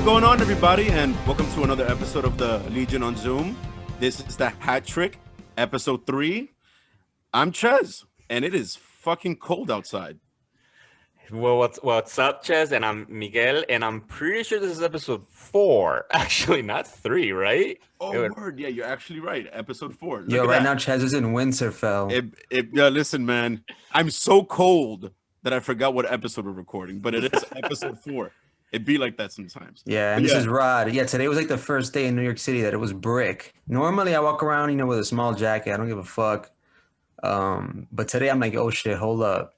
going on, everybody? And welcome to another episode of the Legion on Zoom. This is the Hat Trick, episode 3. I'm Ches, and it is fucking cold outside. Well, what's up, Ches? And I'm Miguel, and I'm pretty sure this is episode 4. Actually, not 3, right? Oh, word. Yeah, you're actually right. Episode 4. Yo, right now, Ches is in Winterfell. Yeah, listen, man. I'm so cold that I forgot what episode we're recording, but it is episode 4. It'd be like that sometimes. Yeah, and this is Rod. Yeah, today was like the first day in New York City that it was brick. Normally, I walk around, with a small jacket. I don't give a fuck. But today, I'm like, oh shit, hold up.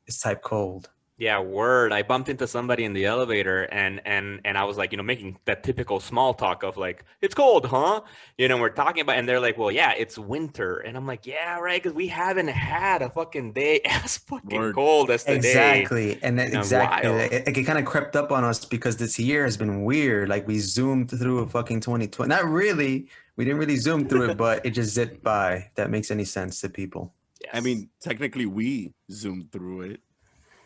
It's type cold. Yeah, word. I bumped into somebody in the elevator, and I was like, making that typical small talk of like, it's cold, huh? We're talking about, and they're like, well, yeah, it's winter, and I'm like, yeah, right, because we haven't had a fucking day as fucking cold as today. Exactly, and then it kind of crept up on us because this year has been weird. Like we zoomed through a fucking 2020. Not really. We didn't really zoom through it, but it just zipped by. If that makes any sense to people. Yes. I mean, technically, we zoomed through it.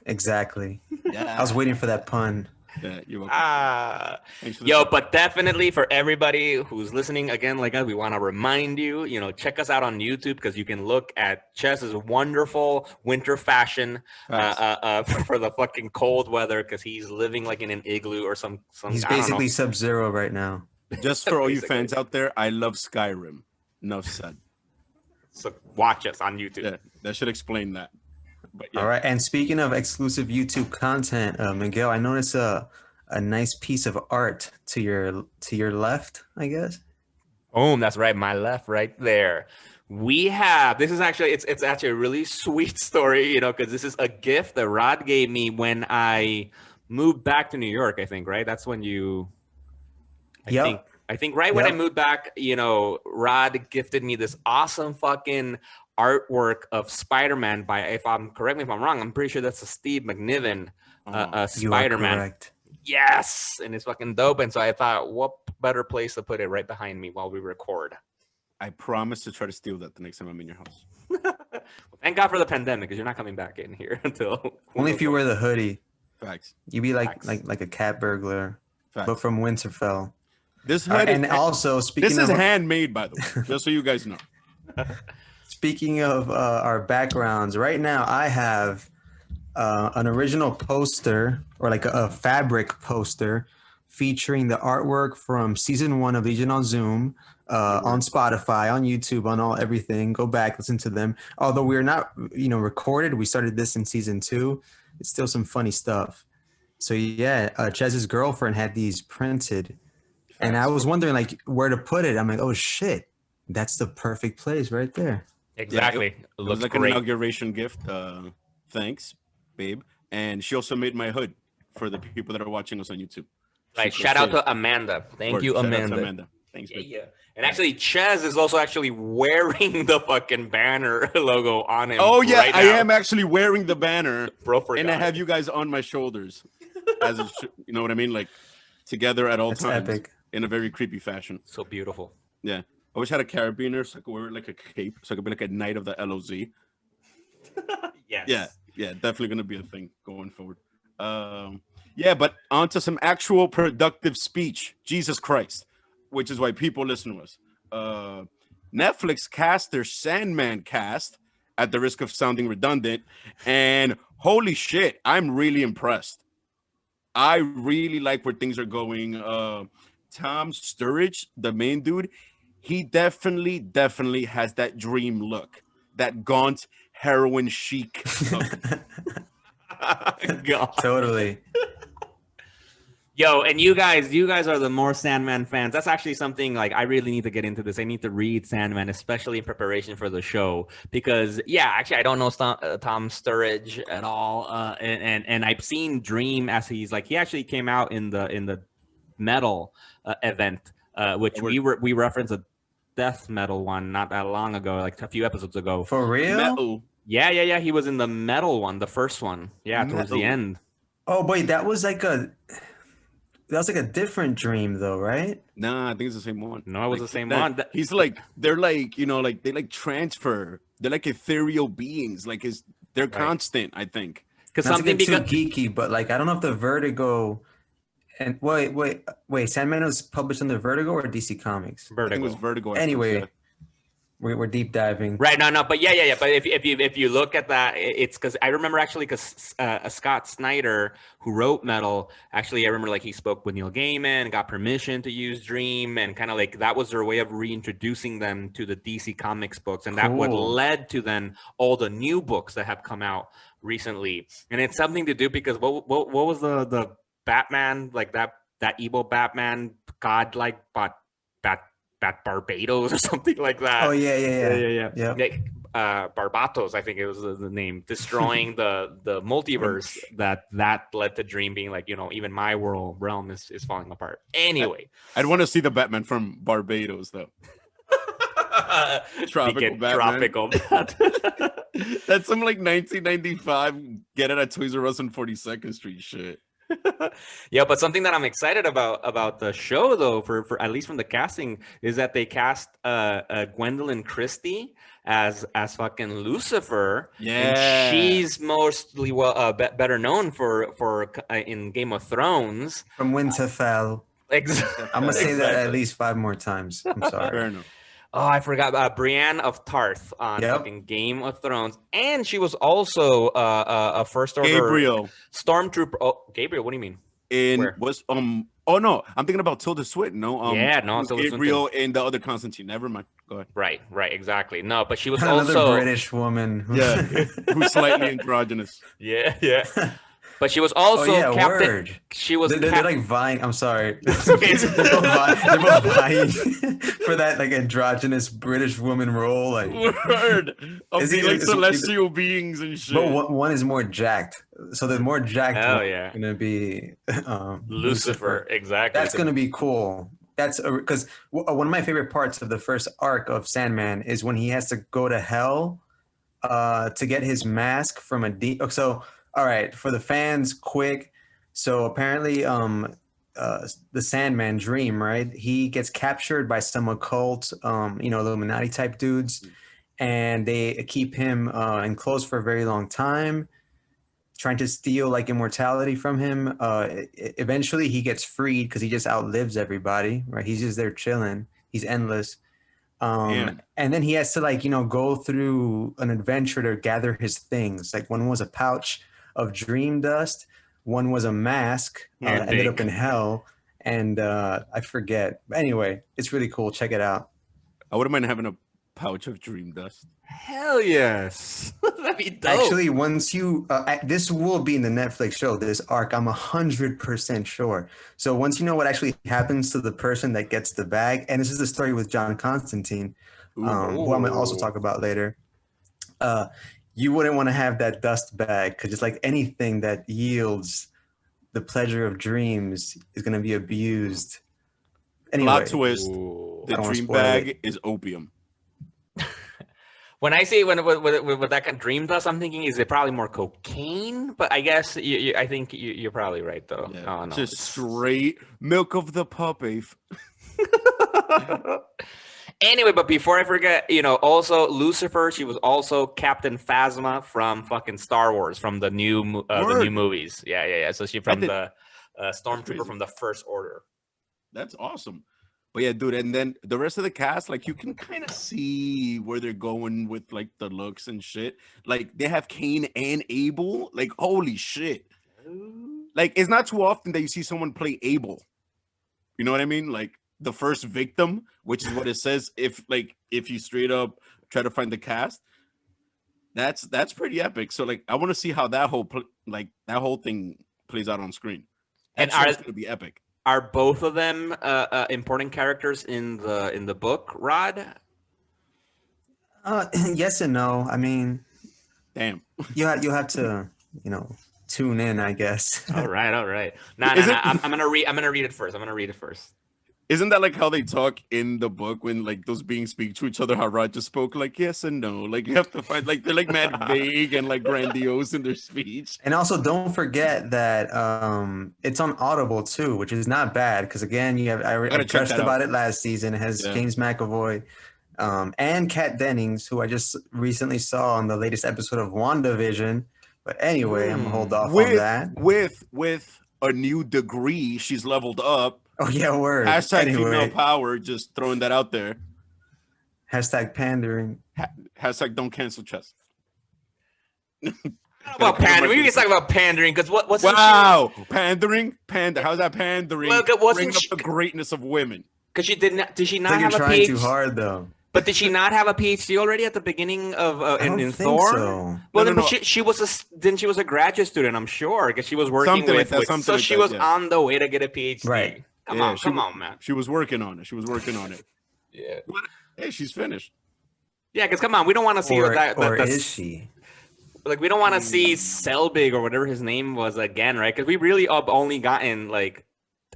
Exactly. Yeah. I was waiting for that pun. Yeah, you're welcome. But definitely for everybody who's listening, again, like us, we want to remind you, check us out on YouTube because you can look at Chess's wonderful winter fashion for the fucking cold weather because he's living like in an igloo or some. He's basically Sub-Zero right now. Just for all you fans out there, I love Skyrim. No said. So watch us on YouTube. Yeah, that should explain that. But yeah. All right, and speaking of exclusive YouTube content, Miguel, I noticed a nice piece of art to your left, I guess. Oh, that's right, my left, right there. We have this is actually it's actually a really sweet story, because this is a gift that Rod gave me when I moved back to New York. I think right. That's when you. I think right when I moved back, Rod gifted me this awesome fucking artwork of Spider-Man by, correct me if I'm wrong, I'm pretty sure that's a Steve McNiven Spider-Man. Correct. Yes, and it's fucking dope. And so I thought, what better place to put it right behind me while we record? I promise to try to steal that the next time I'm in your house. Well, thank God for the pandemic, because you're not coming back in here until only if you wear the hoodie. Facts. You'd be like a cat burglar, but from Winterfell. This hoodie, and also speaking. This is handmade, by the way, just so you guys know. Speaking of our backgrounds, right now I have an original poster or like a fabric poster featuring the artwork from season 1 of Legion on Zoom on Spotify, on YouTube, on everything. Go back, listen to them. Although we're not, recorded, we started this in season 2. It's still some funny stuff. So yeah, Chez's girlfriend had these printed, and I was wondering like where to put it. I'm like, oh shit, that's the perfect place right there. Exactly. Yeah, it was like great. An inauguration gift. Thanks, babe. And she also made my hood for the people that are watching us on YouTube. Right. Shout out to Amanda. Thank you, Amanda. Thanks, babe. Yeah. And actually, Ches is also actually wearing the fucking banner logo on him. Oh, yeah. Right I am actually wearing the banner. And I have it. you guys on my shoulders. You know what I mean? Like together at all times. Epic. In a very creepy fashion. So beautiful. Yeah. I wish I had a carabiner so I could wear like a cape, so I could be like a knight of the LOZ. Yes. Yeah, definitely gonna be a thing going forward. But on to some actual productive speech. Jesus Christ, which is why people listen to us. Netflix cast their Sandman cast at the risk of sounding redundant, and holy shit, I'm really impressed. I really like where things are going. Tom Sturridge, the main dude. He definitely has that dream look, that gaunt heroin chic look. God. Totally. Yo, and you guys are the more Sandman fans. That's actually something like I really need to get into this. I need to read Sandman, especially in preparation for the show, because actually I don't know Tom Sturridge at all, and I've seen Dream as he actually came out in the metal event, which we referenced a death metal one not that long ago, like a few episodes ago. For real? Metal. Yeah. He was in the metal one, the first one. Yeah, towards the end. Oh boy, that was like a different Dream though, right? Nah, I think it's the same one. No, it was the same one. He's like, they're like, they like transfer. They're like ethereal beings. Like they're constant, I think. Because something too geeky, but like I don't know if the Vertigo And wait. Sandman was published under Vertigo or DC Comics? I think it was Vertigo. Vertigo. Anyway, we're deep diving. Right, no, but yeah. But if you look at that, it's because I remember actually because Scott Snyder, who wrote Metal, actually I remember like he spoke with Neil Gaiman and got permission to use Dream, and kind of like that was their way of reintroducing them to the DC Comics books, and that what Cool. led to then all the new books that have come out recently. And it's something to do because what was the Batman, like that evil Batman godlike but Barbados or something like that. Oh yeah. Like, Barbatos, I think it was the name, destroying the multiverse that led to Dream being like, even my realm is falling apart. Anyway, I'd want to see the Batman from Barbados though. Tropical Batman. That's some like 1995 get it at Toys R Us on 42nd Street shit. Yeah, but something that I'm excited about the show though, for at least from the casting, is that they cast Gwendolyn Christie as fucking Lucifer. Yeah, and she's mostly better known for in Game of Thrones From Winterfell. Exactly. I'm gonna say that at least 5 more times. I'm sorry. fair enough. Oh, I forgot Brienne of Tarth on fucking Game of Thrones, and she was also a First Order Gabriel stormtrooper. Oh, Gabriel, what do you mean? Oh no, I'm thinking about Tilda Swinton. No, Tilda Gabriel and the other Constantine. Never mind. Go ahead. Right, exactly. No, but she was Another also British woman. Who's slightly androgynous. Yeah. But she was also Captain. Word. She was. They're like vying. I'm sorry. They're both vying for that like androgynous British woman role. Like word of being like celestial beings and shit. But one is more jacked. So the more jacked gonna be Lucifer. Exactly. That's gonna be cool. That's because one of my favorite parts of the first arc of Sandman is when he has to go to hell to get his mask from a So all right, for the fans, quick. So apparently, the Sandman Dream, right? He gets captured by some occult, Illuminati type dudes, and they keep him enclosed for a very long time, trying to steal like immortality from him. Eventually, he gets freed because he just outlives everybody, right? He's just there chilling. He's endless. And then he has to go through an adventure to gather his things. Like one was a pouch of dream dust, one was a mask, ended up in hell, and I forget. But anyway, it's really cool. Check it out. I wouldn't mind having a pouch of dream dust. Hell yes. That'd be dope. Actually, once you this will be in the Netflix show, this arc, I'm 100% sure. So once you know what actually happens to the person that gets the bag, and this is the story with John Constantine, who I'm gonna also talk about later, you wouldn't want to have that dust bag because it's like anything that yields the pleasure of dreams is going to be abused. Anyway, Plot twist: the dream bag is opium. When I say with that kind of dream dust, I'm thinking is it probably more cocaine? But I guess I think you're probably right though. Yeah, oh, no, just straight milk of the puppy. Anyway, but before I forget, also Lucifer, she was also Captain Phasma from fucking Star Wars, from the new movies. Yeah. So she's from the stormtrooper from the First Order. That's awesome. But yeah, dude, and then the rest of the cast, like you can kind of see where they're going with like the looks and shit. Like they have Cain and Abel. Like holy shit! Like it's not too often that you see someone play Abel. You know what I mean? Like the first victim, which is what it says. If you straight up try to find the cast, that's pretty epic. So like I want to see how that whole thing plays out on screen. It's going to be epic. Are both of them important characters in the book, Rod? Yes and no. I mean, damn, you'll have to tune in, I guess. All right. No. I'm gonna read it first. Isn't that like how they talk in the book when like those beings speak to each other? How Rod just spoke like yes and no. Like you have to find like they're like mad vague and like grandiose in their speech. And also don't forget that it's on Audible too, which is not bad because again I touched about it last season. It has James McAvoy and Kat Dennings, who I just recently saw on the latest episode of WandaVision. But anyway, I'm gonna hold off on that. With a new degree. She's leveled up. Oh yeah, word. Hashtag female Anyway, power. Just throwing that out there. hashtag pandering. Hashtag don't cancel chess. About pandering. We can talk about pandering because what's wow, pandering, how's that pandering? Look, it wasn't bringing up the greatness of women. because she didn't. Did she I not think you're have a trying PhD? too hard though. But did she not have a PhD already at the beginning of I don't in think Thor? so. Well, No, then, but she was a graduate student, I'm sure, because she was working Something like with, that, with something so like she that, was yeah. on the way to get a PhD. Right. Come Yeah, on, man. She was working on it. Yeah. Hey, she's finished. Yeah, because come on, we don't want to see Or that is she? like we don't want to see Selbig or whatever his name was again, right? Because we really have only gotten like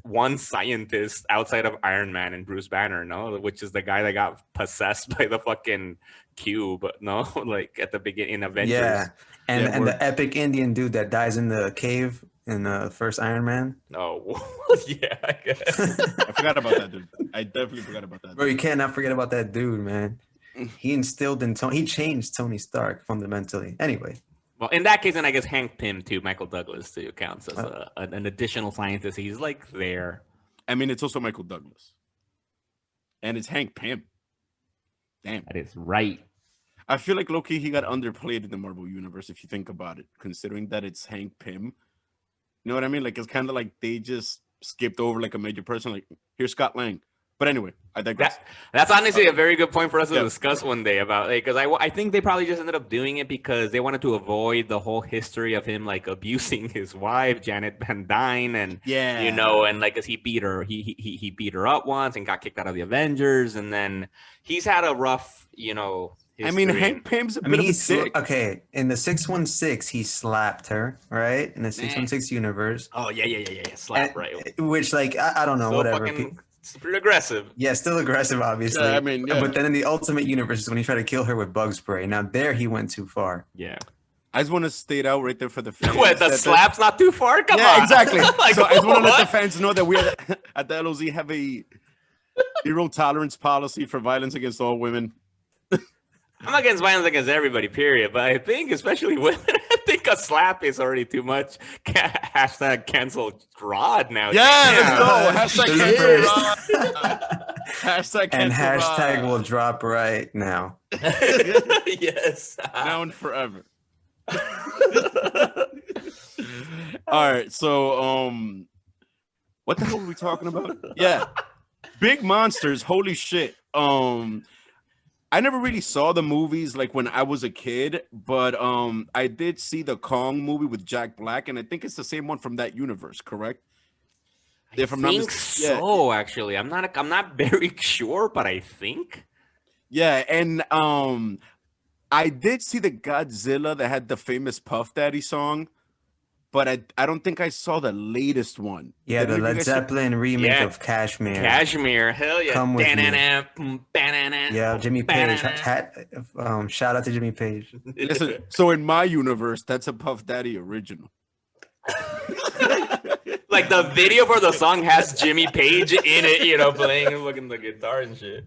one scientist outside of Iron Man and Bruce Banner, no, which is the guy that got possessed by the fucking cube, no, like at the beginning in Avengers. Yeah, and Yeah, and word. the epic Indian dude that dies in the cave in the first Iron Man. Oh, yeah, I guess. I forgot about that, dude. I definitely forgot about that. Bro, you cannot forget about that dude, man. He instilled in Tony. He changed Tony Stark fundamentally. Anyway, Well, in that case, then I guess Hank Pym too, Michael Douglas too, counts as an additional scientist. He's like there. I mean, it's also Michael Douglas, and it's Hank Pym. Damn, That is right. I feel like Loki he got underplayed in the Marvel universe. If you think about it, considering that it's Hank Pym, you know what I mean? Like it's kind of like they just skipped over like a major person. Like here's Scott Lang. But anyway, I digress. That's honestly a very good point for us to Yeah. discuss one day about because I think they probably just ended up doing it because they wanted to avoid the whole history of him like abusing his wife Janet Van Dyne and Yeah, you know and like because he beat her he beat her up once and got kicked out of the Avengers and then he's had a rough I mean, history. Hank Pym's a I bit mean, of a dick. okay. In the 616, he slapped her, right? In the 616 universe, Oh yeah slap And- right. which like I don't know, So whatever. fucking it's pretty aggressive. Yeah, still aggressive, obviously. Yeah, I mean, yeah. But then in the Ultimate Universe is when he tried to kill her with bug spray. Now there he went too far. Yeah. I just want to state out right there for the fans. What the that- slap's not too far? Come yeah, on. exactly. Like, So I just want to let the what? fans know that we at the LOZ have a zero tolerance policy for violence against all women. I'm not against violence against everybody, period. But I think, especially women, I think a slap is already too much. Hashtag cancel Rod now. Yeah, let's go. Hashtag Shit. cancel Rod. Hashtag And cancel hashtag Rod. will drop right now. Yes. Now and forever. All right, so what the hell were we talking about? Yeah, big monsters. Holy shit. I never really saw the movies like when I was a kid, but I did see the Kong movie with Jack Black, and I think it's the same one from that universe, correct? If I'm not think mistaken. so. Actually, I'm not very sure, but I think. Yeah, and I did see the Godzilla that had the famous Puff Daddy song, but I don't think I saw the latest one. Yeah, Did the any of you Led guys see- Zeppelin remake Yeah. of Kashmir. Kashmir, hell yeah. Come with me. Me. Yeah, Jimmy Page. Shout out to Jimmy Page. Listen, so in my universe, that's a Puff Daddy original. Like the video for the song has Jimmy Page in it, playing and looking the guitar and shit.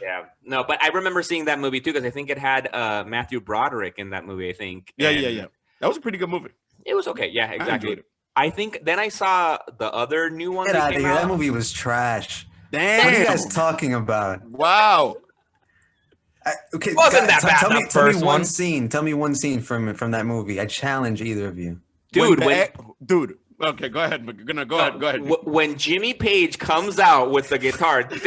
Yeah, no, but I remember seeing that movie too because I think it had Matthew Broderick in that movie. I think. Yeah, and yeah. That was a pretty good movie. It was okay. Yeah, I exactly. enjoyed it. I think then I saw the other new one Get that out of came here. out. That movie was trash. Damn. What are you guys talking about? Wow. Okay, Wasn't that bad, Tell the me first one one? scene. Tell me one scene from that movie. I challenge either of you. Dude, dude. Okay, go ahead. Go ahead. When Jimmy Page comes out with the guitar, dude,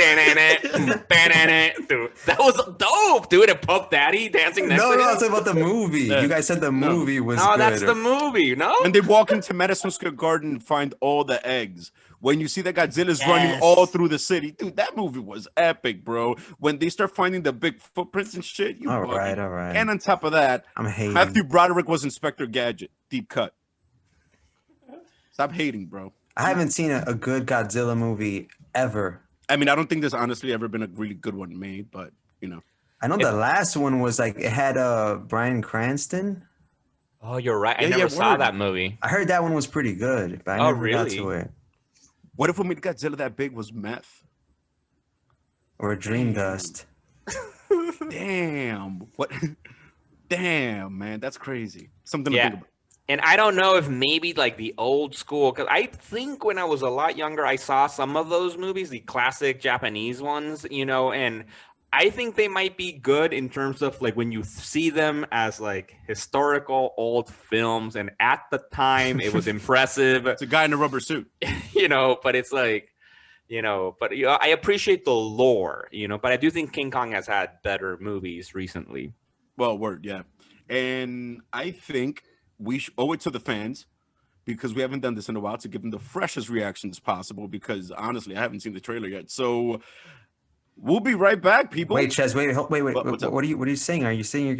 that was dope, dude. And Puff Daddy dancing next No, to I'm him. talking about the movie. Yeah. You guys said the movie was No, good. that's the movie. No, When they walk into Madison Square Garden and find all the eggs. When you see that Godzilla's running Yes. all through the city. Dude, that movie was epic, bro. When they start finding the big footprints and shit. All bugging. right. And on top of that, I'm hating. Matthew Broderick was Inspector Gadget. Deep cut. Stop hating, bro. I haven't seen a good Godzilla movie ever. I mean, I don't think there's honestly ever been a really good one made, but I know the last one was like it had Bryan Cranston. oh, you're right. I Yeah, never yeah, saw word. that movie. I heard that one was pretty good, but I Oh, never got really? to it. What if what made Godzilla that big was meth? Or Dream Dust. Damn. What? Damn, man, that's crazy. Something to Yeah. think about. And I don't know if maybe like the old school, because I think when I was a lot younger, I saw some of those movies, the classic Japanese ones, and I think they might be good in terms of like when you see them as like historical old films. And at the time, it was impressive, It's a guy in a rubber suit. but it's like, but I appreciate the lore, but I do think King Kong has had better movies recently. Well, word, yeah. And I think we owe it to the fans because we haven't done this in a while to give them the freshest reactions possible. Because honestly, I haven't seen the trailer yet. So we'll be right back, people. Wait, Ches, wait. What's up? What are you saying? Are you saying you're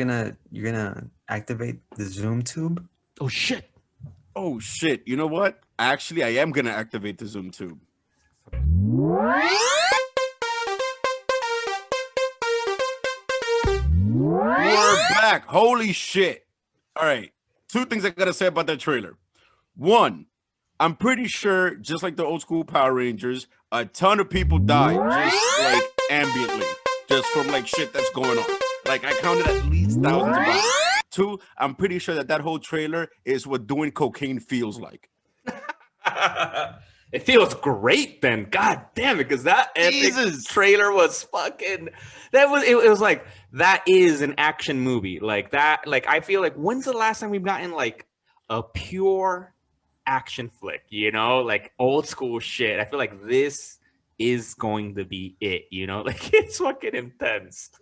gonna activate the Zoom tube? Oh, shit. Oh shit! You know what? Actually, I am gonna activate the Zoom tube. We're back. Holy shit! All right. Two things I gotta say about that trailer. One, I'm pretty sure, just like the old school Power Rangers, a ton of people died just like ambiently, just from like shit that's going on. Like I counted at least thousands of bodies. Two, I'm pretty sure that whole trailer is what doing cocaine feels like. It feels great then. God damn it, because that epic trailer was fucking. It was like that is an action movie like that. Like I feel like when's the last time we've gotten like a pure action flick? Like old school shit. I feel like this is going to be it. Like it's fucking intense.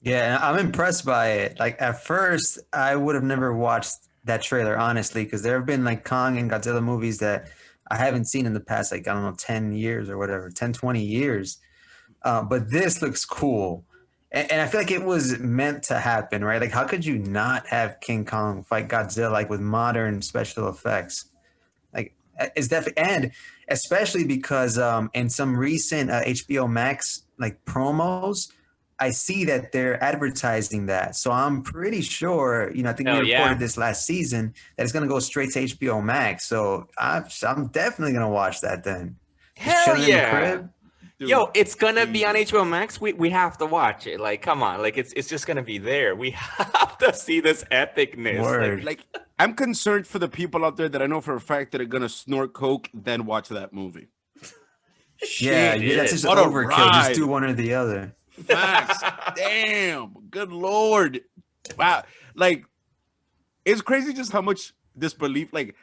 Yeah, I'm impressed by it. Like at first, I would have never watched that trailer, honestly, because there have been like Kong and Godzilla movies that I haven't seen in the past, like, I don't know, 10 years or whatever, 10, 20 years. But this looks cool. And I feel like it was meant to happen, right? Like, how could you not have King Kong fight Godzilla, like, with modern special effects? Like, it's definitely, and especially because in some recent HBO Max, like, promos, I see that they're advertising that. So I'm pretty sure, I think we reported this last season, that it's going to go straight to HBO Max. So I'm definitely going to watch that then. Hell yeah. Dude, yo, it's going to be on HBO Max. We have to watch it. Like, come on. Like, it's just going to be there. We have to see this epicness. Word. Like, I'm concerned for the people out there that I know for a fact that are going to snort coke, then watch that movie. Yeah, that's just overkill. Just do one or the other. Facts. Damn. Good Lord. Wow. Like, it's crazy just how much disbelief. Like,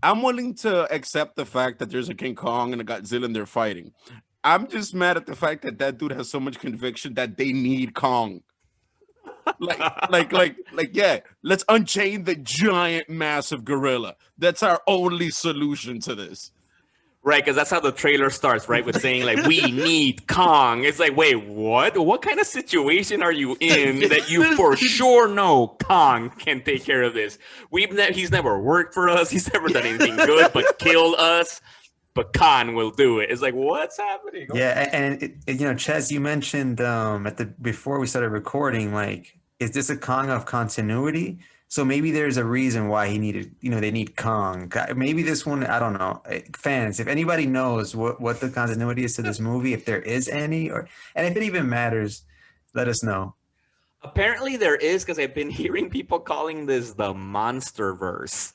I'm willing to accept the fact that there's a King Kong and a Godzilla and they're fighting. I'm just mad at the fact that that dude has so much conviction that they need Kong. Yeah, let's unchain the giant, massive gorilla. That's our only solution to this. Right, because that's how the trailer starts, right? With saying, like, we need Kong. It's like, wait, what? What kind of situation are you in that you for sure know Kong can take care of this? He's never worked for us. He's never done anything good but kill us. But Kong will do it. It's like, what's happening? Yeah, and Ches, you mentioned before we started recording, like, is this a Kong of continuity? So maybe there's a reason why he needed, they need Kong. Maybe this one, I don't know. Fans, if anybody knows what the continuity is to this movie, if there is any, and if it even matters, let us know. Apparently there is, because I've been hearing people calling this the Monsterverse.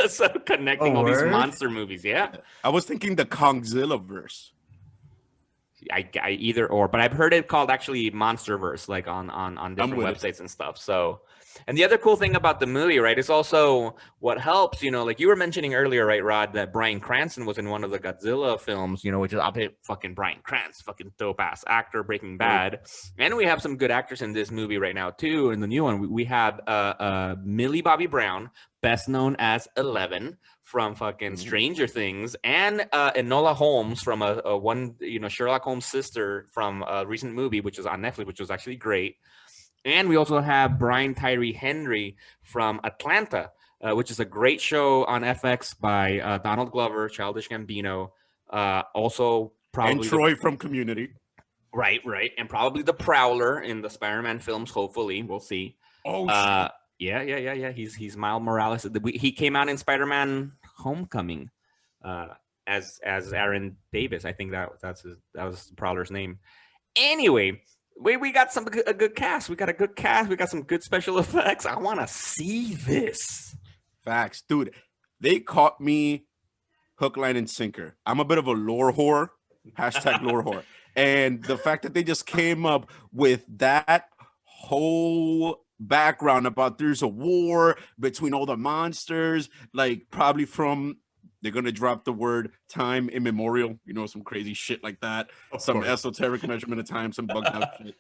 So connecting all these monster movies, yeah. I was thinking the Kongzilla verse. I either or, but I've heard it called actually Monsterverse, like on different websites and stuff. So, and the other cool thing about the movie, right, is also what helps, like you were mentioning earlier, right, Rod, that Bryan Cranston was in one of the Godzilla films, which is fucking Bryan Cranston, fucking dope ass actor, Breaking Bad. And we have some good actors in this movie right now too. In the new one, we have Millie Bobby Brown, best known as Eleven from fucking Stranger Things, and Enola Holmes from Sherlock Holmes' sister from a recent movie, which is on Netflix, which was actually great. And we also have Brian Tyree Henry from Atlanta, which is a great show on FX by Donald Glover, Childish Gambino. Also, probably and Troy from Community. Right. And probably the Prowler in the Spider-Man films, hopefully. We'll see. Oh, shit. Yeah. He's Miles Morales. He came out in Spider-Man Homecoming as Aaron Davis. I think that was Prowler's name. Anyway, we got a good cast. We got a good cast. We got some good special effects. I want to see this. Facts, dude. They caught me hook, line, and sinker. I'm a bit of a lore whore. Hashtag lore whore. And the fact that they just came up with that whole background about there's a war between all the monsters, like probably from they're gonna drop the word time immemorial, some crazy shit like that, some esoteric measurement of time, some bugged out shit.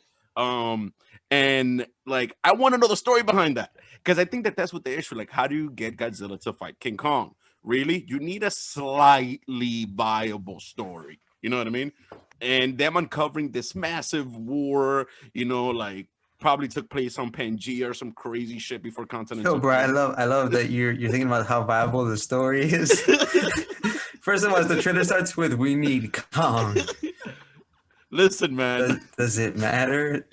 And like I want to know the story behind that because I think that that's what the issue. Like, how do you get Godzilla to fight King Kong? Really, you need a slightly viable story. You know what I mean? And them uncovering this massive war, like probably took place on Pangea or some crazy shit before continental. Yo, bro, I love that you're thinking about how viable the story is. First of all, the trailer starts with "We need Kong." Listen, man. Does it matter?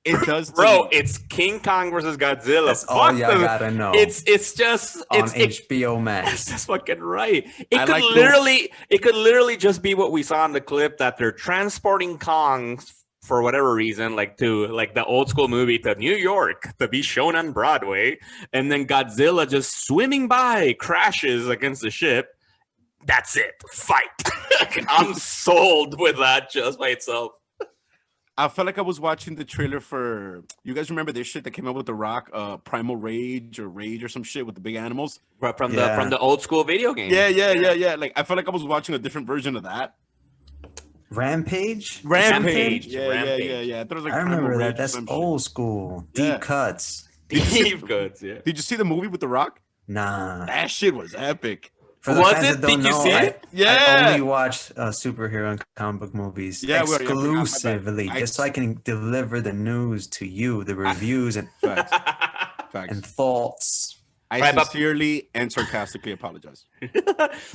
It does, bro. It's King Kong versus Godzilla. That's all y'all gotta know. It's just on HBO Max. That's fucking right. It could literally just be what we saw in the clip that they're transporting Kong for whatever reason, like to the old school movie to New York to be shown on Broadway, and then Godzilla just swimming by crashes against the ship. That's it. Fight. I'm sold with that just by itself. I felt like I was watching the trailer for, you guys remember this shit that came out with The Rock, Primal Rage or some shit with the big animals? From the old school video game. Yeah. Like I felt like I was watching a different version of that. Rampage. Yeah. I thought it was like I remember that. That's old shit. school. Deep cuts. Deep cuts, yeah. Did you see the movie with The Rock? Nah. That shit was epic. For the fans that don't know, see it? Yeah. I only watch superhero and comic book movies exclusively, just so I can deliver the news to you, the reviews and and thoughts. I sincerely and sarcastically apologize.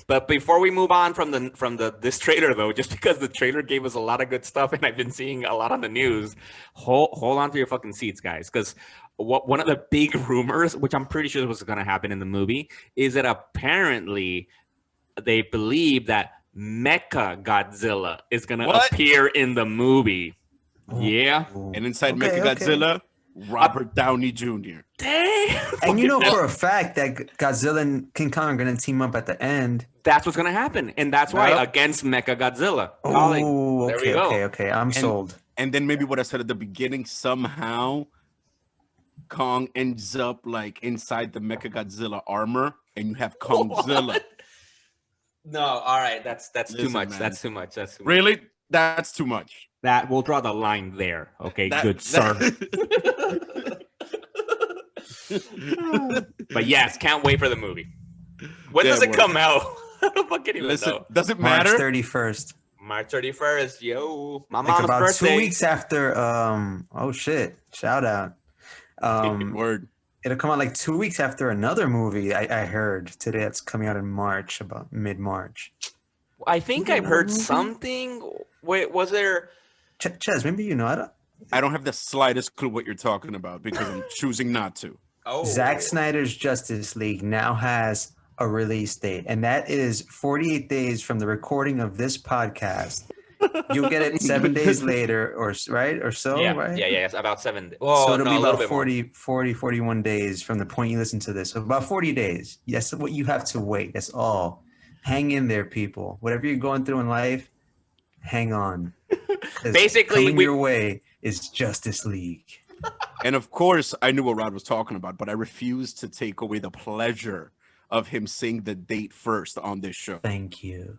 But before we move on from this trailer, though, just because the trailer gave us a lot of good stuff, and I've been seeing a lot on the news, hold on to your fucking seats, guys, because one of the big rumors, which I'm pretty sure was going to happen in the movie, is that apparently they believe that Mecha Godzilla is going to appear in the movie. Oh. Yeah. And inside Mecha Godzilla, Robert Downey Jr. Damn. And for a fact that Godzilla and King Kong are going to team up at the end. That's what's going to happen. And that's why against Mecha Godzilla. Oh, okay. I'm sold. And then maybe what I said at the beginning, somehow Kong ends up like inside the Mecha Godzilla armor and you have Kongzilla. No, all right. That's too much. Man. That's too much. Really? That's too much. That we'll draw the line there. Okay, good sir. But yes, can't wait for the movie. When does it come out? I don't fucking even know. Does it matter? March 31st. March 31st, yo. My like mom's about birthday. 2 weeks after oh shit. Shout out. Word. It'll come out like 2 weeks after another movie I heard today that's coming out in March, about mid-March. I think I've heard something. Wait, was there Ches, maybe I don't have the slightest clue what you're talking about because I'm choosing not to. Oh. Zack Snyder's Justice League now has a release date, and that is 48 days from the recording of this podcast. You'll get it 7 days later, or so, right? Yeah, it's about 7 days. Well, so it'll be about 41 days from the point you listen to this. So about 40 days. Yes, what you have to wait. That's all. Hang in there, people. Whatever you're going through in life, hang on. Basically, coming your way is Justice League. And of course, I knew what Rod was talking about, but I refused to take away the pleasure of him saying the date first on this show. Thank you.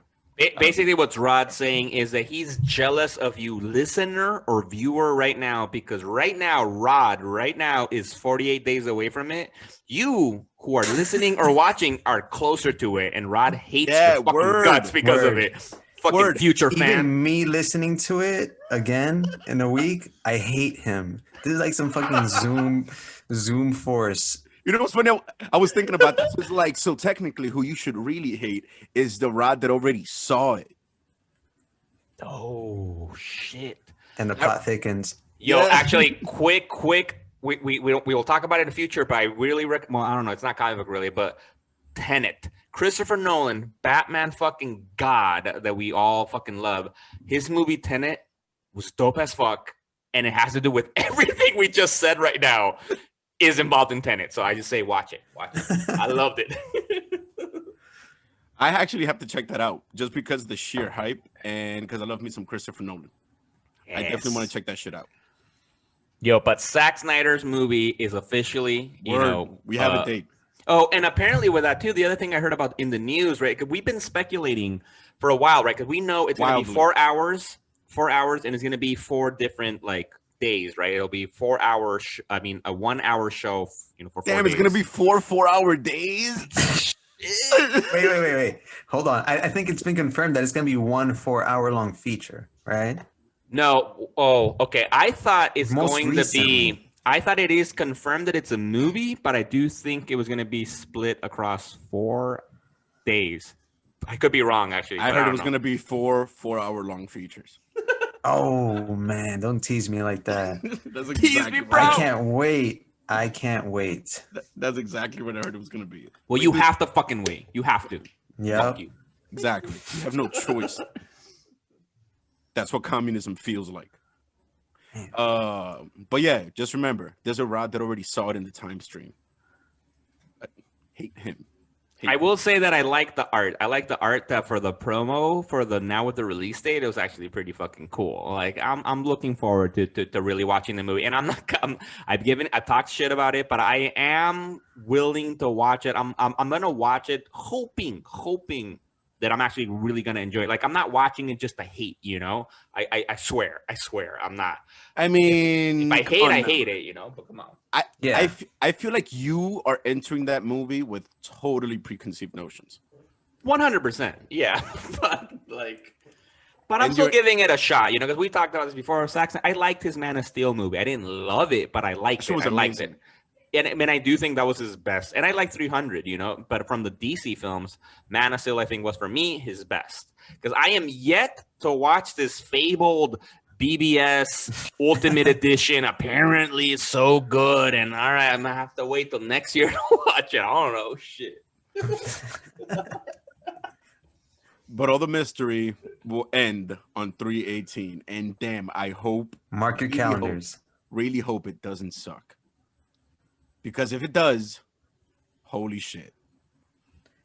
Basically, what Rod's saying is that he's jealous of you, listener or viewer, right now, because Rod is 48 days away from it. You who are listening or watching are closer to it, and Rod hates your fucking guts because of it. Fucking future fan. Even me listening to it again in a week, I hate him. This is like some fucking Zoom force. You know what's funny? I was thinking about this. It's like, so technically who you should really hate is the Rod that already saw it. Oh, shit. And the plot thickens. Yo, actually, quick. We will talk about it in the future, but I really well, I don't know. It's not comic book really, but Tenet. Christopher Nolan, Batman fucking god that we all fucking love. His movie Tenet was dope as fuck, and it has to do with everything we just said right now. is involved in Tenet. So I just say watch it. I loved it. I actually have to check that out just because of the sheer hype and because I love me some Christopher Nolan. I definitely want to check that shit out. Yo, but Zack Snyder's movie is officially, we have a date. Oh, and apparently with that too, the other thing I heard about in the news, right? Because we've been speculating for a while, right? Because we know it's going to be 4 hours, and it's going to be 4 different days, right? It'll be 4 hours. A 1 hour show, for 4 days. It's going to be 4-hour days. Wait. Hold on. I think it's been confirmed that it's going to be 1 4-hour-long feature, right? No. Oh, okay. I thought it's Most going recently. to be. I thought it is confirmed that it's a movie, but I do think it was going to be split across 4 days. I could be wrong, actually. I heard it was going to be 4-hour-long features. Oh man, don't tease me like that. That's Tease me, bro. I can't wait. That's exactly what I heard it was going to be. Well, you have to fucking wait. You have to. Yeah. Fuck you. Exactly. You have no choice. That's what communism feels like. But yeah, just remember, there's a Rod that already saw it in the time stream. I hate him. I will say that I like the art. I like the art that for the promo for the now with the release date, it was actually pretty fucking cool. Like I'm looking forward to really watching the movie. And I've talked shit about it, but I am willing to watch it. I'm gonna watch it hoping that I'm actually really gonna enjoy it. Like I'm not watching it just to hate, I swear I'm not. I mean, if I hate it, but come on. I feel like you are entering that movie with totally preconceived notions. 100%, yeah. but I'm still giving it a shot, because we talked about this before. Saxon, I liked his Man of Steel movie. I didn't love it, but I liked it. I liked it. And I do think that was his best. And I like 300, but from the DC films, Man of Steel, I think, was for me his best. Because I am yet to watch this fabled BBS Ultimate Edition. Apparently it's so good. And all right, I'm going to have to wait till next year to watch it. I don't know. Shit. But all the mystery will end on 3/18. And damn, I hope. Mark your calendars. Really hope it doesn't suck. Because if it does, holy shit.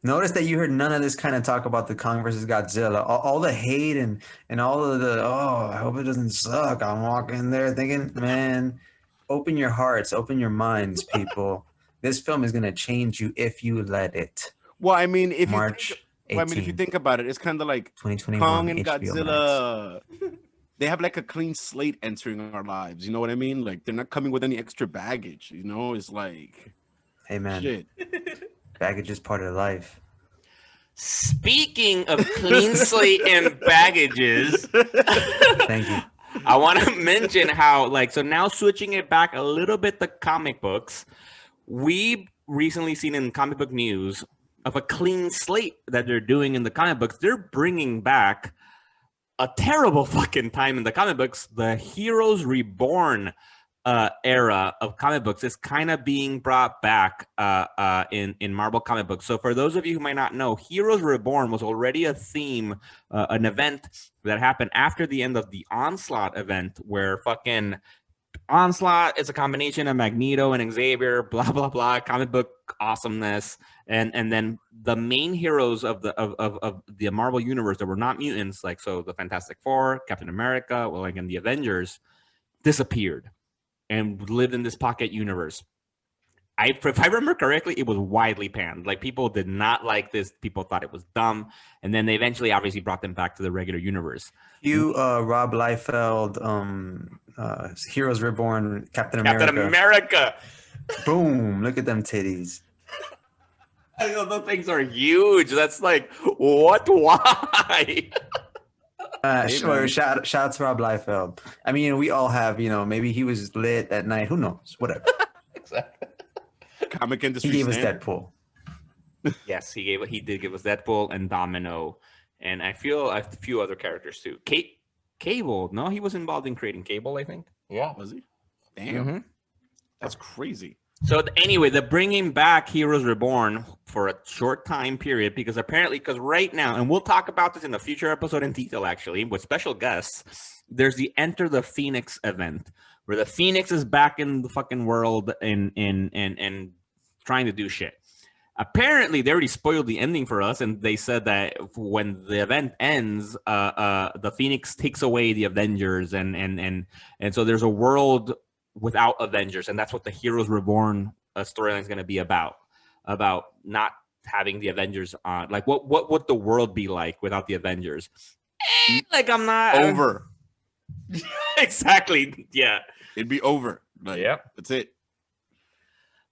Notice that you heard none of this kind of talk about the Kong versus Godzilla. All the hate and all of the, I hope it doesn't suck. I'm walking there thinking, man, open your hearts, open your minds, people. This film is going to change you if you let it. Well, I mean, if you think about it, it's kind of like Kong and Godzilla. They have like a clean slate entering our lives. You know what I mean? Like they're not coming with any extra baggage. It's like, hey man, shit. Baggage is part of life. Speaking of clean slate and baggages, thank you. I want to mention how, so now switching it back a little bit to comic books, we recently seen in comic book news of a clean slate that they're doing in the comic books. They're bringing back a terrible fucking time in the comic books. The Heroes Reborn era of comic books is kind of being brought back in Marvel comic books. So for those of you who might not know, Heroes Reborn was already a theme, an event that happened after the end of the Onslaught event, where fucking Onslaught is a combination of Magneto and Xavier, blah blah blah, comic book awesomeness, and then the main heroes of the Marvel universe that were not mutants, so the Fantastic Four, Captain America, and the Avengers, disappeared and lived in this pocket universe. If I remember correctly, it was widely panned. People did not like this. People thought it was dumb. And then they eventually obviously brought them back to the regular universe. Rob Liefeld, Heroes Reborn, Captain America. Boom. Look at them titties. I know those things are huge. That's what? Why? Shout out to Rob Liefeld. I mean, we all have, maybe he was lit that night. Who knows? Whatever. Exactly. Comic industry. He gave us Deadpool. Yes, he did give us Deadpool and Domino, and I feel a few other characters too. Cable. No, he was involved in creating Cable, I think. Yeah. Was he? Damn. Mm-hmm. That's crazy. So anyway, they're bringing back Heroes Reborn for a short time period because right now, and we'll talk about this in a future episode in detail, actually, with special guests, there's the Enter the Phoenix event where the Phoenix is back in the fucking world and trying to do shit. Apparently, they already spoiled the ending for us, and they said that when the event ends, the Phoenix takes away the Avengers, and so there's a world without Avengers, and that's what the Heroes Reborn storyline is going to be about not having the Avengers on. Like, what would the world be like without the Avengers? Like, I'm not over. Exactly. Yeah, it'd be over. Like, that's it.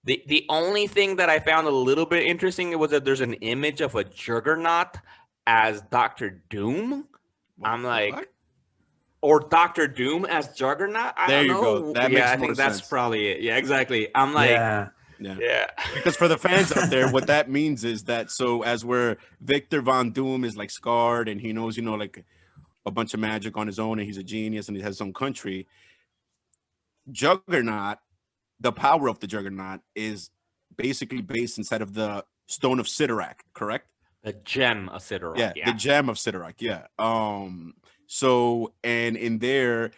The only thing that I found a little bit interesting was that there's an image of a Juggernaut as Doctor Doom. I'm like, or Doctor Doom as Juggernaut. I don't know. Go. That makes more sense. That's probably it. Yeah, exactly. I'm like, yeah. Because for the fans out there, what that means is that as where Victor Von Doom is like scarred and he knows, like a bunch of magic on his own and he's a genius and he has his own country. Juggernaut, the power of the Juggernaut is basically based inside of the Stone of Sidorak, correct? The Gem of Sidorak. Yeah, the Gem of Sidorak. Yeah. So, and in there,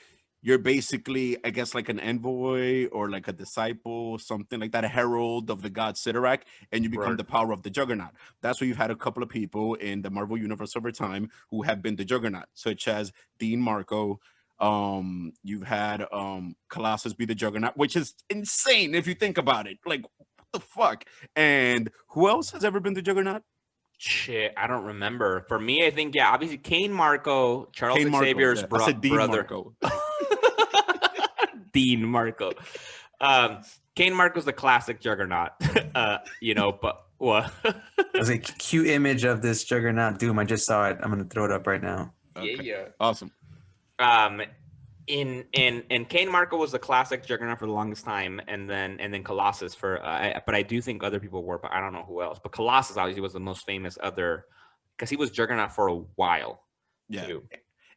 you're basically, I guess, like an envoy or like a disciple, something like that, a herald of the god Sidorak, and you become the power of the Juggernaut. That's why you've had a couple of people in the Marvel Universe over time who have been the Juggernaut, such as Dean Marco. You've had Colossus be the Juggernaut, which is insane if you think about it. Like, what the fuck? And who else has ever been the Juggernaut? Shit, I don't remember. For me, I think obviously Kane Marco, Charles Xavier's brother. Marco. Dean Marco. Kane Marco's the classic Juggernaut. But what? There's a cute image of this Juggernaut Doom. I just saw it. I'm gonna throw it up right now. Okay. Yeah. Awesome. In Kane Marco was the classic Juggernaut for the longest time, and then Colossus for but I do think other people were, but I don't know who else. But Colossus obviously was the most famous because he was Juggernaut for a while. Yeah. Too.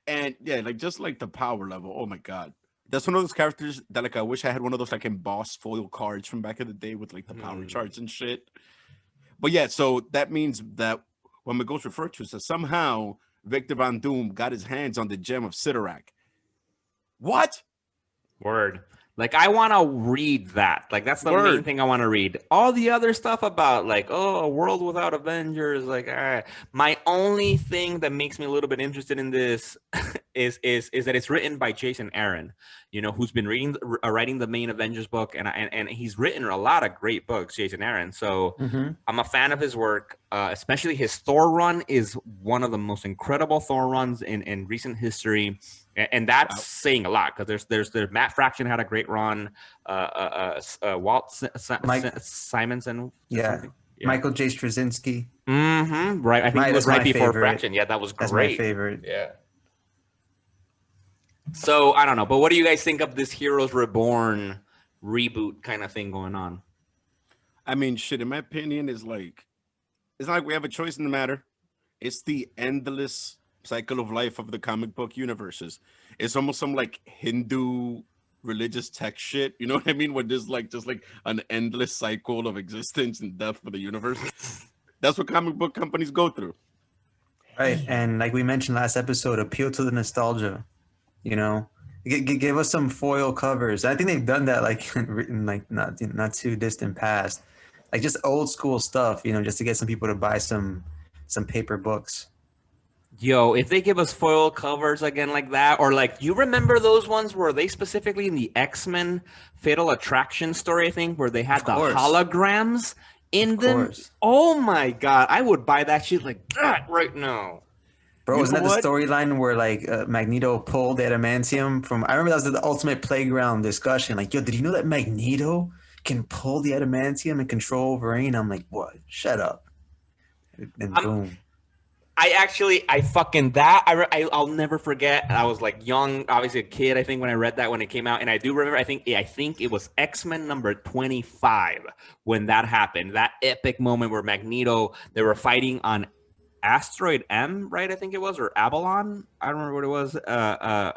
And like just like the power level. Oh my god. That's one of those characters that like I wish I had one of those like embossed foil cards from back in the day with like the power charts and shit. But yeah, so that means that when McGo's referred to, so somehow Victor Von Doom got his hands on the Gem of Sidorak. What? Word. Like, I want to read that. Like, that's the main thing I want to read. All the other stuff about, like, a world without Avengers, like, all right. My only thing that makes me a little bit interested in this is that it's written by Jason Aaron, who's been writing the main Avengers book, and he's written a lot of great books, Jason Aaron. So I'm a fan of his work, especially his Thor run is one of the most incredible Thor runs in recent history. And that's saying a lot because there's Matt Fraction had a great run. Walt Simonson. Yeah. Michael J. Straczynski. Right. I think it was right before Fraction. Yeah, that was great. That's my favorite. Yeah. So I don't know, but what do you guys think of this Heroes Reborn reboot kind of thing going on? I mean, shit, in my opinion, it's not like we have a choice in the matter. It's the endless cycle of life of the comic book universes. It's almost some like Hindu religious tech shit, you know what I mean, where there's like just like an endless cycle of existence and death for the universe. That's what comic book companies go through, right? And like we mentioned last episode, appeal to the nostalgia, give us some foil covers. I think they've done that like in like not too distant past, like just old school stuff, just to get some people to buy some paper books. Yo, if they give us foil covers again like that, or like, you remember those ones where they specifically in the X-Men Fatal Attraction story, I think, where they had the holograms in them? Oh my god, I would buy that shit like that right now. Bro, isn't that the storyline where like Magneto pulled the adamantium from? I remember that was the ultimate playground discussion. Like, yo, did you know that Magneto can pull the adamantium and control Wolverine? I'm like, what? Shut up. And boom. I'll never forget. I was like young, obviously a kid, I think, when I read that when it came out. And I do remember, I think it was X-Men number 25 when that happened. That epic moment where Magneto, they were fighting on Asteroid M, right? I think it was, or Avalon. I don't remember what it was. I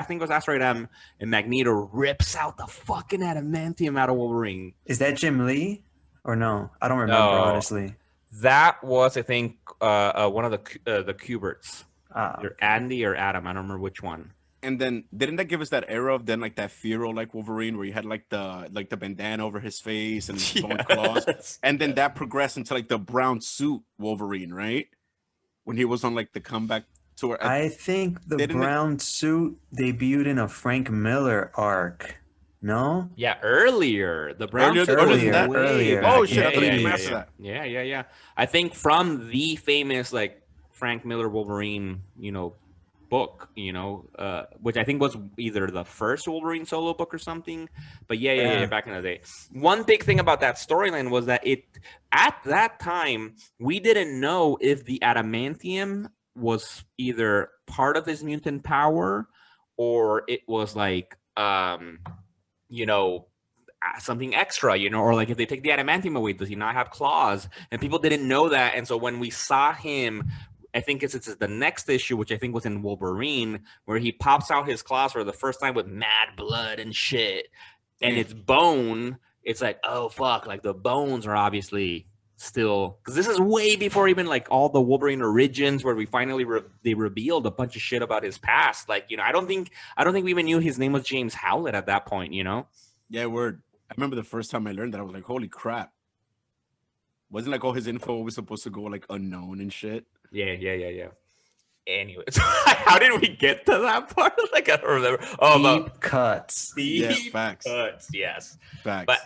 think it was Asteroid M, and Magneto rips out the fucking adamantium out of Wolverine. Is that Jim Lee or no? I don't remember, honestly. That was, I think, one of the Kuberts. Either Andy or Adam. I don't remember which one. And then didn't that give us that era of then like that Fero like Wolverine where he had like the bandana over his face and his bone claws, and then that progressed into like the brown suit Wolverine, right? When he was on like the comeback tour. I think the Didn't it- brown suit debuted in a Frank Miller arc. No? Yeah, earlier. The brown Earlier- suit earlier was than that? way Earlier. back. Oh, shit, I Yeah, thought you yeah, meant yeah, after yeah. that. Yeah. I think from the famous like Frank Miller Wolverine, book, which I think was either the first Wolverine solo book or something. But yeah, back in the day. One big thing about that storyline was that at that time we didn't know if the adamantium was either part of his mutant power or it was like something extra, or like if they take the adamantium away, does he not have claws? And people didn't know that. And so when we saw him, I think it's the next issue, which I think was in Wolverine, where he pops out his claws for the first time with mad blood and shit. And it's bone. It's like, oh, fuck. Like the bones are obviously still, because this is way before even like all the Wolverine origins where we finally they revealed a bunch of shit about his past. Like, I don't think we even knew his name was James Howlett at that point, Yeah, word. I remember the first time I learned that, I was like, holy crap. Wasn't like all his info was supposed to go like unknown and shit? Yeah. Anyways, how did we get to that part? Like, I don't remember. Oh, Deep cuts. deep facts. cuts. Yes. Facts. But,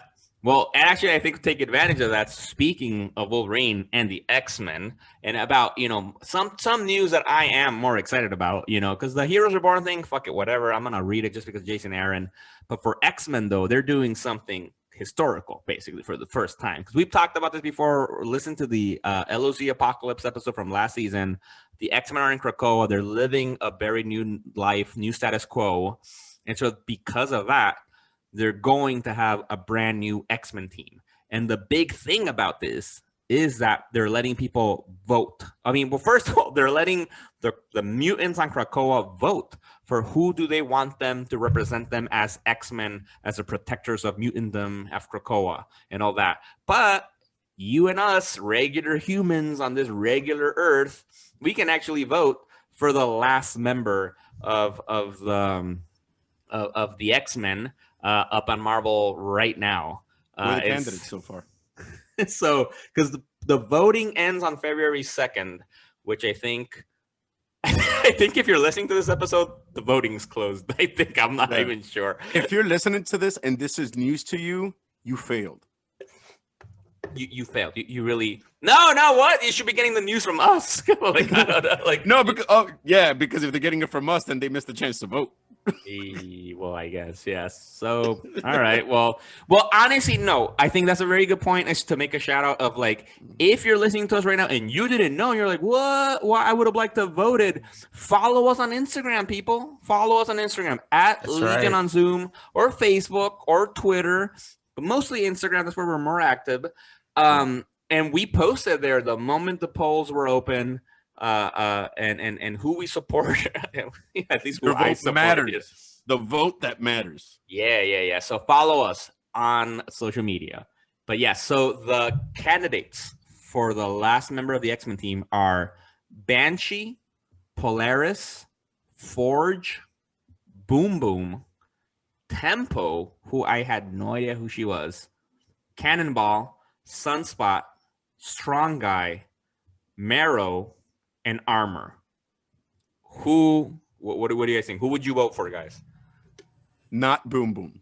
well, actually, I think to take advantage of that, speaking of Wolverine and the X-Men, and about, some news that I am more excited about, because the Heroes Reborn thing, fuck it, whatever. I'm going to read it just because Jason Aaron. But for X-Men, though, they're doing something historical, basically, for the first time. Because we've talked about this before. Listen to the LOZ Apocalypse episode from last season. The X-Men are in Krakoa. They're living a very new life, new status quo. And so because of that, they're going to have a brand new X-Men team. And the big thing about this is that they're letting people vote. I mean, well, first of all, they're letting the mutants on Krakoa vote for who do they want them to represent them as X-Men, as the protectors of mutantdom of Krakoa and all that. But you and us, regular humans on this regular Earth, we can actually vote for the last member of the X-Men up on Marvel right now. Who are the candidates so far? So, because the voting ends on February 2nd, which I think if you're listening to this episode, the voting's closed. I think I'm not even sure. If you're listening to this and this is news to you, you failed. You failed. You really no. What? You should be getting the news from us. Like, I don't know. Like, No, because because if they're getting it from us, then they missed the chance to vote. well, I guess yes. So, all right. Well, honestly, no. I think that's a very good point. Is to make a shout out of like, if you're listening to us right now and you didn't know, and you're like, what? Why I would have liked to have voted. Follow us on Instagram, people. Follow us on Instagram at That's Legion right. on Zoom or Facebook or Twitter, but mostly Instagram. That's where we're more active. And we posted there the moment the polls were open, and who we support. At least who Your I vote support. matters. The vote that matters. Yeah. So follow us on social media. But yeah, so the candidates for the last member of the X-Men team are Banshee, Polaris, Forge, Boom Boom, Tempo, who I had no idea who she was, Cannonball, Sunspot, Strong Guy, Marrow, and Armor. What do you guys think? Who would you vote for, guys? Not Boom Boom,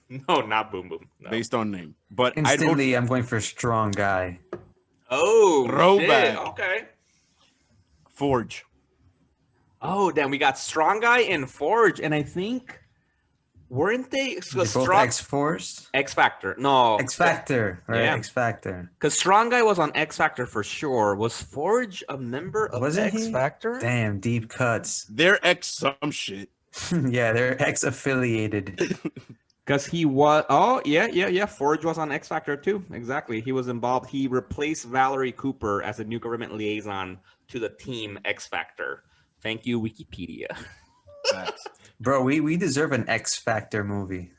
No, not Boom Boom. No. based on name. But I'd vote Instantly, I'm going for Strong Guy. Oh, Throwback. shit. Okay. Forge. Oh, damn. We got Strong Guy and Forge, and I think weren't they They're both X-Force? X Factor? No, X Factor, right? Yeah. X Factor. because Strong Guy was on X Factor for sure. Was Forge a member of Wasn't X he? Factor? Damn, deep cuts. They're X some shit. Yeah, they're X-affiliated. Because he was. Oh, yeah. Forge was on X Factor too. Exactly. He was involved. He replaced Valerie Cooper as a new government liaison to the team X Factor. Thank you, Wikipedia. Facts. Bro, we deserve an X Factor movie.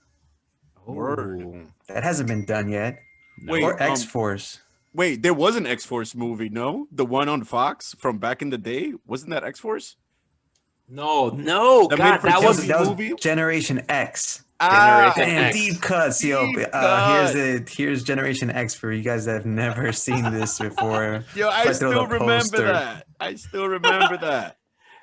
Word. Oh. That hasn't been done yet. Wait, Or X-Force. wait, there was an X-Force movie, no? The one on Fox from back in the day? Wasn't that X-Force? No, The God, that was made-for-TV movie? Generation X. Generation Damn, X. deep cuts, yo. Deep cut. Here's Generation X for you guys that have never seen this before. Yo, I If throw still the remember poster. that. I still remember that.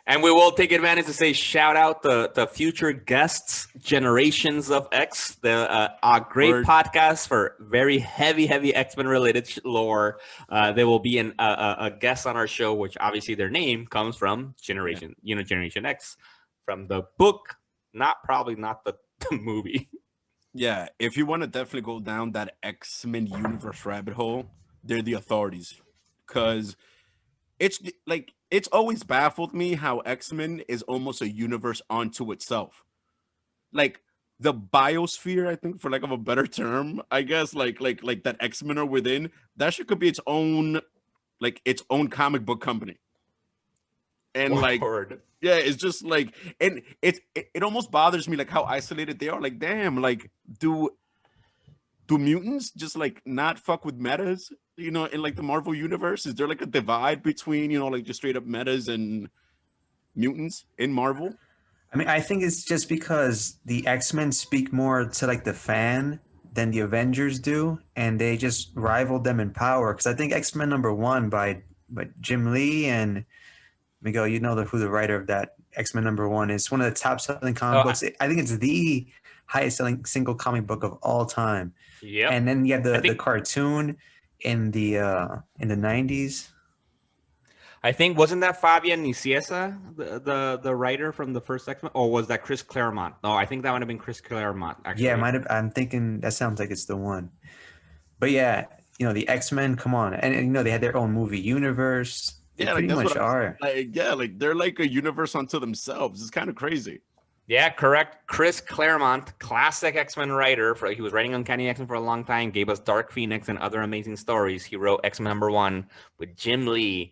And we will take advantage to say shout out the future guests, Generations of X, a great Word. podcast for very heavy X-Men related lore. There will be a guest on our show, which obviously their name comes from Generation X, from the book, probably not the movie. Yeah, if you want to definitely go down that X-Men universe rabbit hole, they're the authorities. Because it's like, it's always baffled me how X-Men is almost a universe unto itself. Like the biosphere, I think, for lack of a better term, I guess, like that X-Men are within, that shit could be its own comic book company. And Word. yeah, it's just like, and it almost bothers me like how isolated they are. Like, damn, like do mutants just like not fuck with metas, in like the Marvel universe? Is there like a divide between, like just straight up metas and mutants in Marvel? I mean, I think it's just because the X-Men speak more to like the fan than the Avengers do, and they just rivaled them in power. Because I think X-Men #1 by Jim Lee and Miguel, who the writer of that X-Men #1 is. One of the top selling comic books. I think it's the highest selling single comic book of all time. Yep. And then you have the cartoon in the 90s. I think, wasn't that Fabian Nicieza, the writer from the first X-Men? Or was that Chris Claremont? No, I think that might have been Chris Claremont, actually. Yeah, might have. I'm thinking that sounds like it's the one. But yeah, the X-Men, come on. And they had their own movie universe. They Yeah, pretty like that's much are. like they're like a universe unto themselves. It's kind of crazy. Yeah, correct. Chris Claremont, classic X-Men writer. He was writing Uncanny X-Men for a long time, gave us Dark Phoenix and other amazing stories. He wrote X-Men #1 with Jim Lee,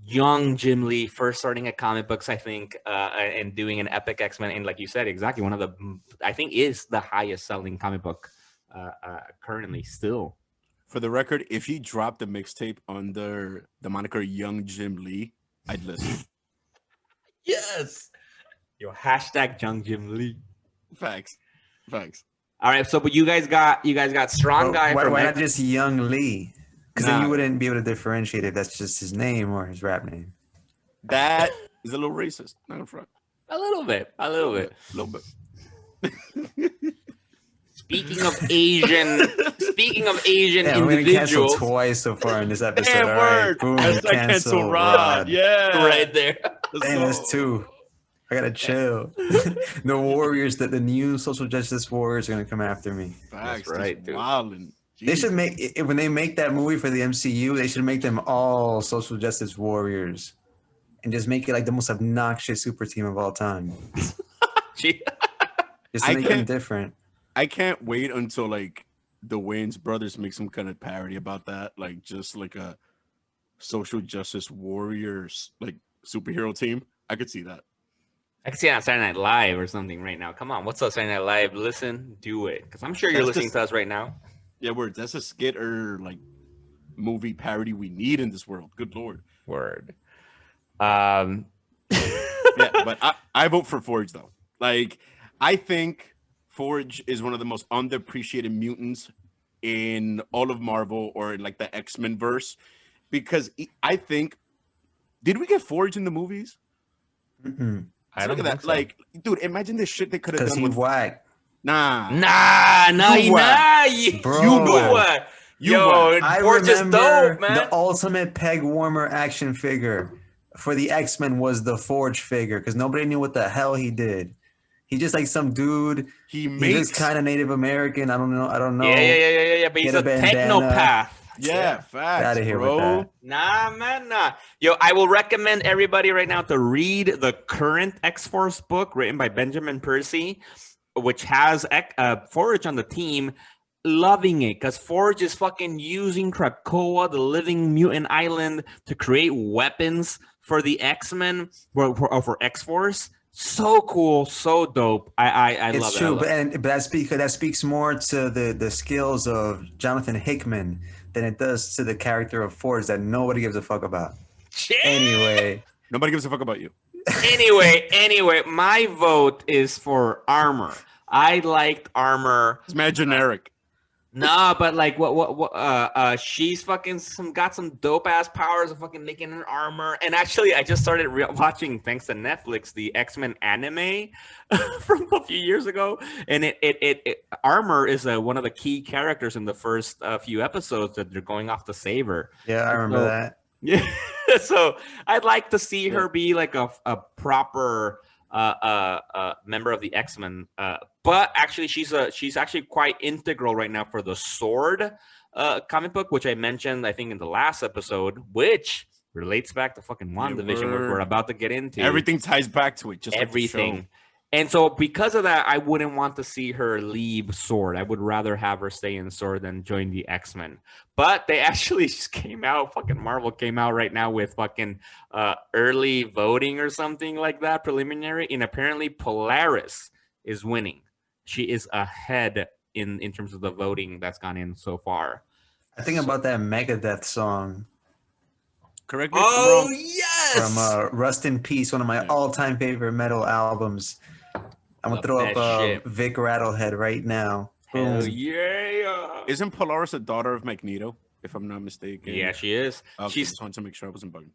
young Jim Lee, first starting at comic books, I think, and doing an epic X-Men. And like you said, exactly, one of the, I think, is the highest selling comic book currently still. For the record, if he dropped a mixtape under the moniker Young Jim Lee, I'd listen. Yes. Yo, hashtag Young Jim Lee. Facts. All right, so but you guys got strong guy. Why not just Young Lee? Because then Nah. you wouldn't be able to differentiate if that's just his name or his rap name. That is a little racist. Not in front. A little bit. A little bit. Speaking of Asian Yeah, we're gonna cancel individuals, twice so far in this episode. Damn, All right, word. boom, That's like cancel Rod. Yeah. right there. Damn, that's two. I gotta chill. The Warriors, the new social justice warriors are gonna come after me. Facts. That's right, dude. Wildin'. They should when they make that movie for the MCU, they should make them all social justice warriors, and just make it like the most obnoxious super team of all time. Gee. Just to make them different. I can't wait until like the Wayans brothers make some kind of parody about that, like just like a social justice warriors like superhero team. I could see that. I can see it on Saturday Night Live or something right now. Come on, what's up, Saturday Night Live? Listen, do it, because I'm sure you're listening to us right now. Yeah, word. That's a skit or like movie parody we need in this world. Good Lord. Word. Yeah, but I vote for Forge though. Like, I think Forge is one of the most underappreciated mutants in all of Marvel or in like the X-Men verse, because I think, did we get Forge in the movies? Mm-mm. I don't Look at think that. so. Like, dude, imagine the shit they could have Because done he with whack. Nah, You whack. Bro. You know what? You Yo, I Forge is remember dope, man. the ultimate peg warmer action figure for the X-Men was the Forge figure, because nobody knew what the hell he did. He just like some dude. he He makes looks kind of Native American. I don't know. Yeah. But he's Get a a bandana. technopath. Yeah, facts, Outta here with bro. that. Nah, man, nah. Yo, I will recommend everybody right now to read the current X-Force book written by Benjamin Percy, which has Forge on the team. Loving it, because Forge is fucking using Krakoa, the living mutant island, to create weapons for the X-Men or for X-Force. So cool, so dope. I love It's true, it. but that speaks more to the skills of Jonathan Hickman than it does to the character of Forge that nobody gives a fuck about. Anyway, Nobody gives a fuck about you. Anyway, my vote is for Armor. I liked Armor. It's mad generic. Nah, but like she's fucking got some dope ass powers of fucking making her armor. And actually, I just started watching, thanks to Netflix, the X-Men anime from a few years ago, and it Armor is one of the key characters in the first few episodes that they're going off to save her. Yeah, I remember that. Yeah, so I'd like to see her be like a proper member of the X-Men. But actually, she's actually quite integral right now for the Sword comic book, which I mentioned, I think, in the last episode, which relates back to fucking WandaVision, which we're about to get into. Everything ties back to it, just everything. Like and so because of that, I wouldn't want to see her leave Sword. I would rather have her stay in Sword than join the X-Men. But they actually just came out, fucking Marvel came out right now with fucking early voting or something like that, preliminary. And apparently Polaris is winning. She is ahead in terms of the voting that's gone in so far. I think about that Megadeth song. Correct me if I'm wrong. Yes! From Rust in Peace, one of my all-time favorite metal albums. I'm going to throw up Vic Rattlehead right now. Hell yeah! Isn't Polaris a daughter of Magneto, if I'm not mistaken? Yeah, she is. Okay, just wanted to make sure I wasn't bugging.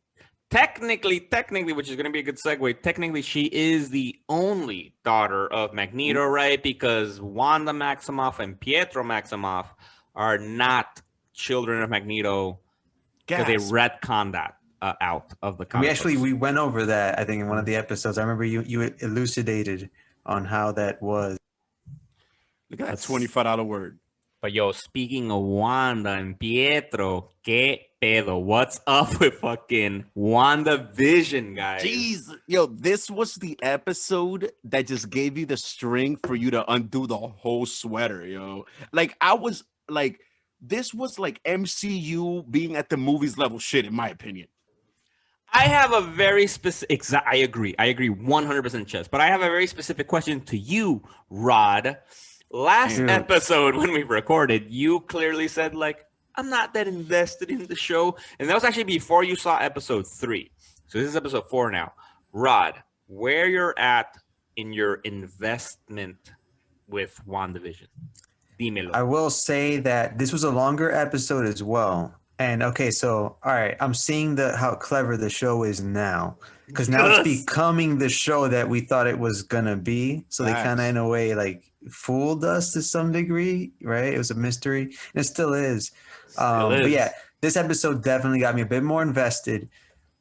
Technically, which is going to be a good segue, technically she is the only daughter of Magneto, right? Because Wanda Maximoff and Pietro Maximoff are not children of Magneto because they retconned that out of the comic. We went over that, I think, in one of the episodes. I remember you elucidated on how that was. Look at that $25 word. But yo, speaking of Wanda and Pietro, que pedo? What's up with fucking WandaVision, guys? Jeez, yo, this was the episode that just gave you the string for you to undo the whole sweater, yo. Like, I was like, this was like MCU being at the movies level shit, in my opinion. I have a very specific. I agree 100%, Chess. But I have a very specific question to you, Rod. Last episode when we recorded, you clearly said, like, I'm not that invested in the show. And that was actually before you saw episode 3. So this is episode 4 now. Rod, where you're at in your investment with WandaVision? Dímelo. I will say that this was a longer episode as well. And okay, so all right, I'm seeing how clever the show is now, because now it's becoming the show that we thought it was gonna be. So they kind of, in a way, like fooled us to some degree, right? It was a mystery, and it still is. But yeah, this episode definitely got me a bit more invested.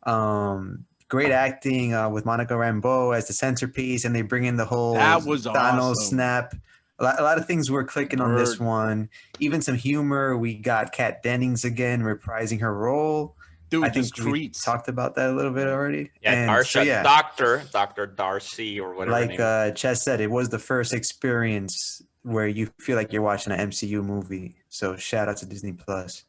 Great acting with Monica Rambeau as the centerpiece, and they bring in the whole Thanos awesome. snap. A lot of things were clicking on this one. Even some humor. We got Kat Dennings again reprising her role. Dude, I think we talked about that a little bit already. Yeah, Dr. Darcy or whatever. Like Chess said, it was the first experience where you feel like you're watching an MCU movie. So shout out to Disney Plus.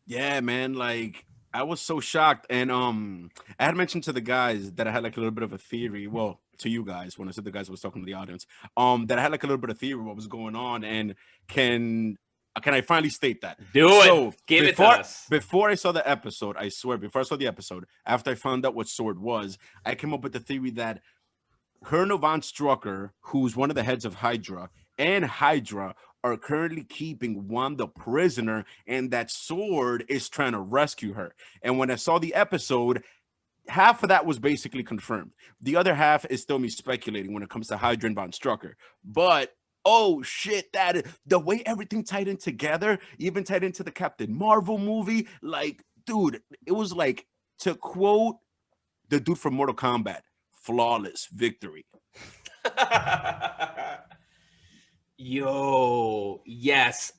Yeah, man. Like, I was so shocked. And I had mentioned to the guys that I had like a little bit of a theory. Well, to you guys, when I said the guys, I was talking to the audience, that I had like a little bit of theory what was going on, and can I finally state that? Give it to us. Before I saw the episode, I swear, before I saw the episode, after I found out what Sword was, I came up with the theory that Colonel Von Strucker, who's one of the heads of Hydra, and Hydra are currently keeping Wanda prisoner, and that Sword is trying to rescue her. And when I saw the episode, half of that was basically confirmed. The other half is still me speculating when it comes to Hydra and Von Strucker. But oh shit, that the way everything tied in together, even tied into the Captain Marvel movie, like, dude, it was like, to quote the dude from Mortal Kombat, flawless victory. Yo, yes.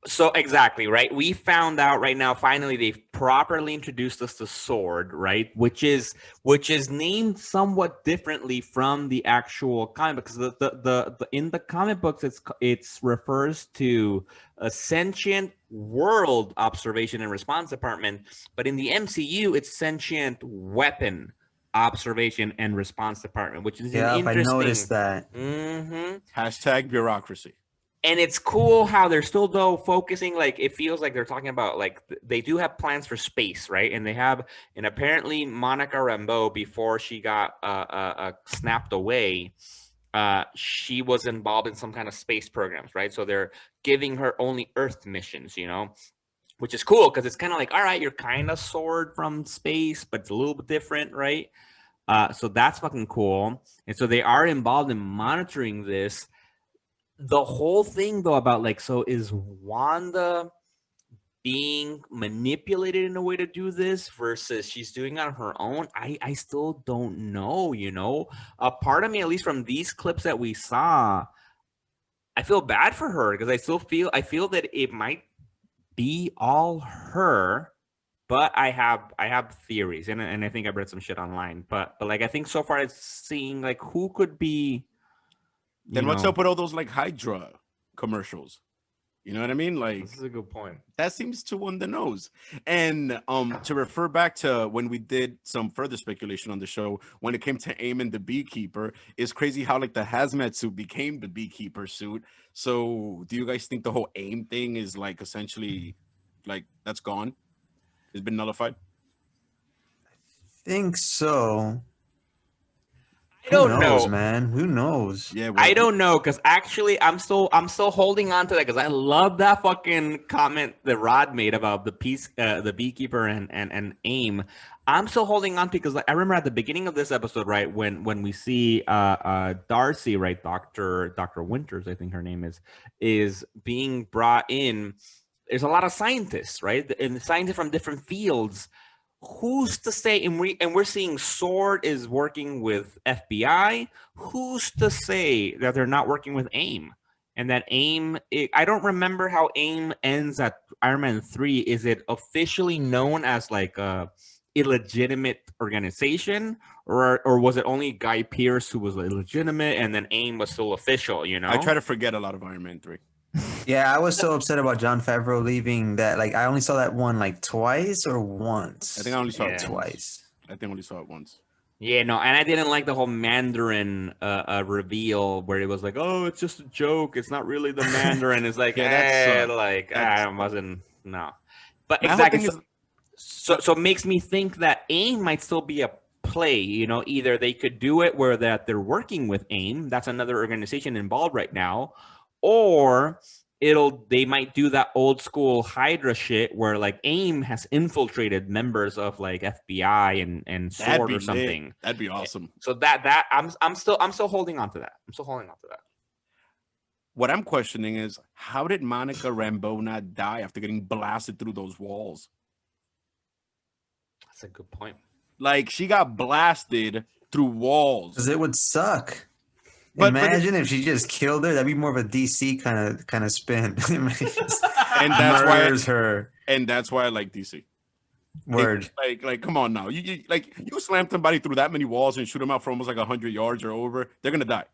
So exactly, right? We found out right now, finally, they've properly introduced us to Sword, right? Which is named somewhat differently from the actual comic, because the in the comic books it's refers to a sentient world observation and response department, but in the MCU it's sentient weapon observation and response department, which is an interesting. I noticed that. Hashtag bureaucracy. And it's cool how they're still though focusing, like it feels like they're talking about like they do have plans for space, right? And they have, and apparently Monica Rambeau, before she got snapped away, she was involved in some kind of space programs, right? So they're giving her only Earth missions, you know, which is cool because it's kind of like, all right, you're kind of Sword from space, but it's a little bit different, right? So that's fucking cool. And so they are involved in monitoring this. The whole thing though about like, so is Wanda being manipulated in a way to do this versus she's doing it on her own? I still don't know, you know. A part of me, at least from these clips that we saw, I feel bad for her because I feel that it might be all her, but I have theories, and I think I've read some shit online, but like I think so far it's seeing like who could be. Then what's up with all those like Hydra commercials? You know what I mean? Like, This is a good point. that seems too on the nose. And to refer back to when we did some further speculation on the show, when it came to AIM and the Beekeeper, it's crazy how like the hazmat suit became the Beekeeper suit. So do you guys think the whole AIM thing is like essentially like that's gone? It's been nullified? Think so. I don't Who knows, know, man. Who knows? Yeah, I don't know, because actually I'm still holding on to that because I love that fucking comment that Rod made about the Beekeeper and AIM. I'm still holding on to because like, I remember at the beginning of this episode, right, when we see Darcy, right, Dr. Winters, I think her name is being brought in. There's a lot of scientists, right, and scientists from different fields. Who's to say, and we're seeing Sword is working with FBI. Who's to say that they're not working with AIM? And that AIM, I don't remember how AIM ends at Iron Man 3. Is it officially known as like a illegitimate organization, or was it only Guy Pearce who was illegitimate and then AIM was still official, you know? I try to forget a lot of Iron Man 3. Yeah, I was so upset about Jon Favreau leaving that like I only saw that one like twice or once. I think I only saw it Yeah. twice. I think I only saw it once. Yeah, no, and I didn't like the whole Mandarin reveal where it was like, oh, it's just a joke. It's not really the Mandarin. It's like, Yeah, that sucked. like, That I wasn't, no. But My whole exactly, thing so it makes me think that AIM might still be a play, you know, either they could do it where that they're working with AIM, that's another organization involved right now, or they might do that old school Hydra shit where like AIM has infiltrated members of like FBI and That'd Sword be or something. lit. That'd be awesome. So that I'm still holding on to that. I'm still holding on to that. What I'm questioning is, how did Monica Rambeau not die after getting blasted through those walls? That's a good point. Like, she got blasted through walls. Because it would suck. But Imagine if she just killed her. That'd be more of a DC kind of spin. And that's why Murders her. And that's why I like DC. Word. Like, come on now. You slam somebody through that many walls and shoot them out for almost like 100 yards or over, they're gonna die.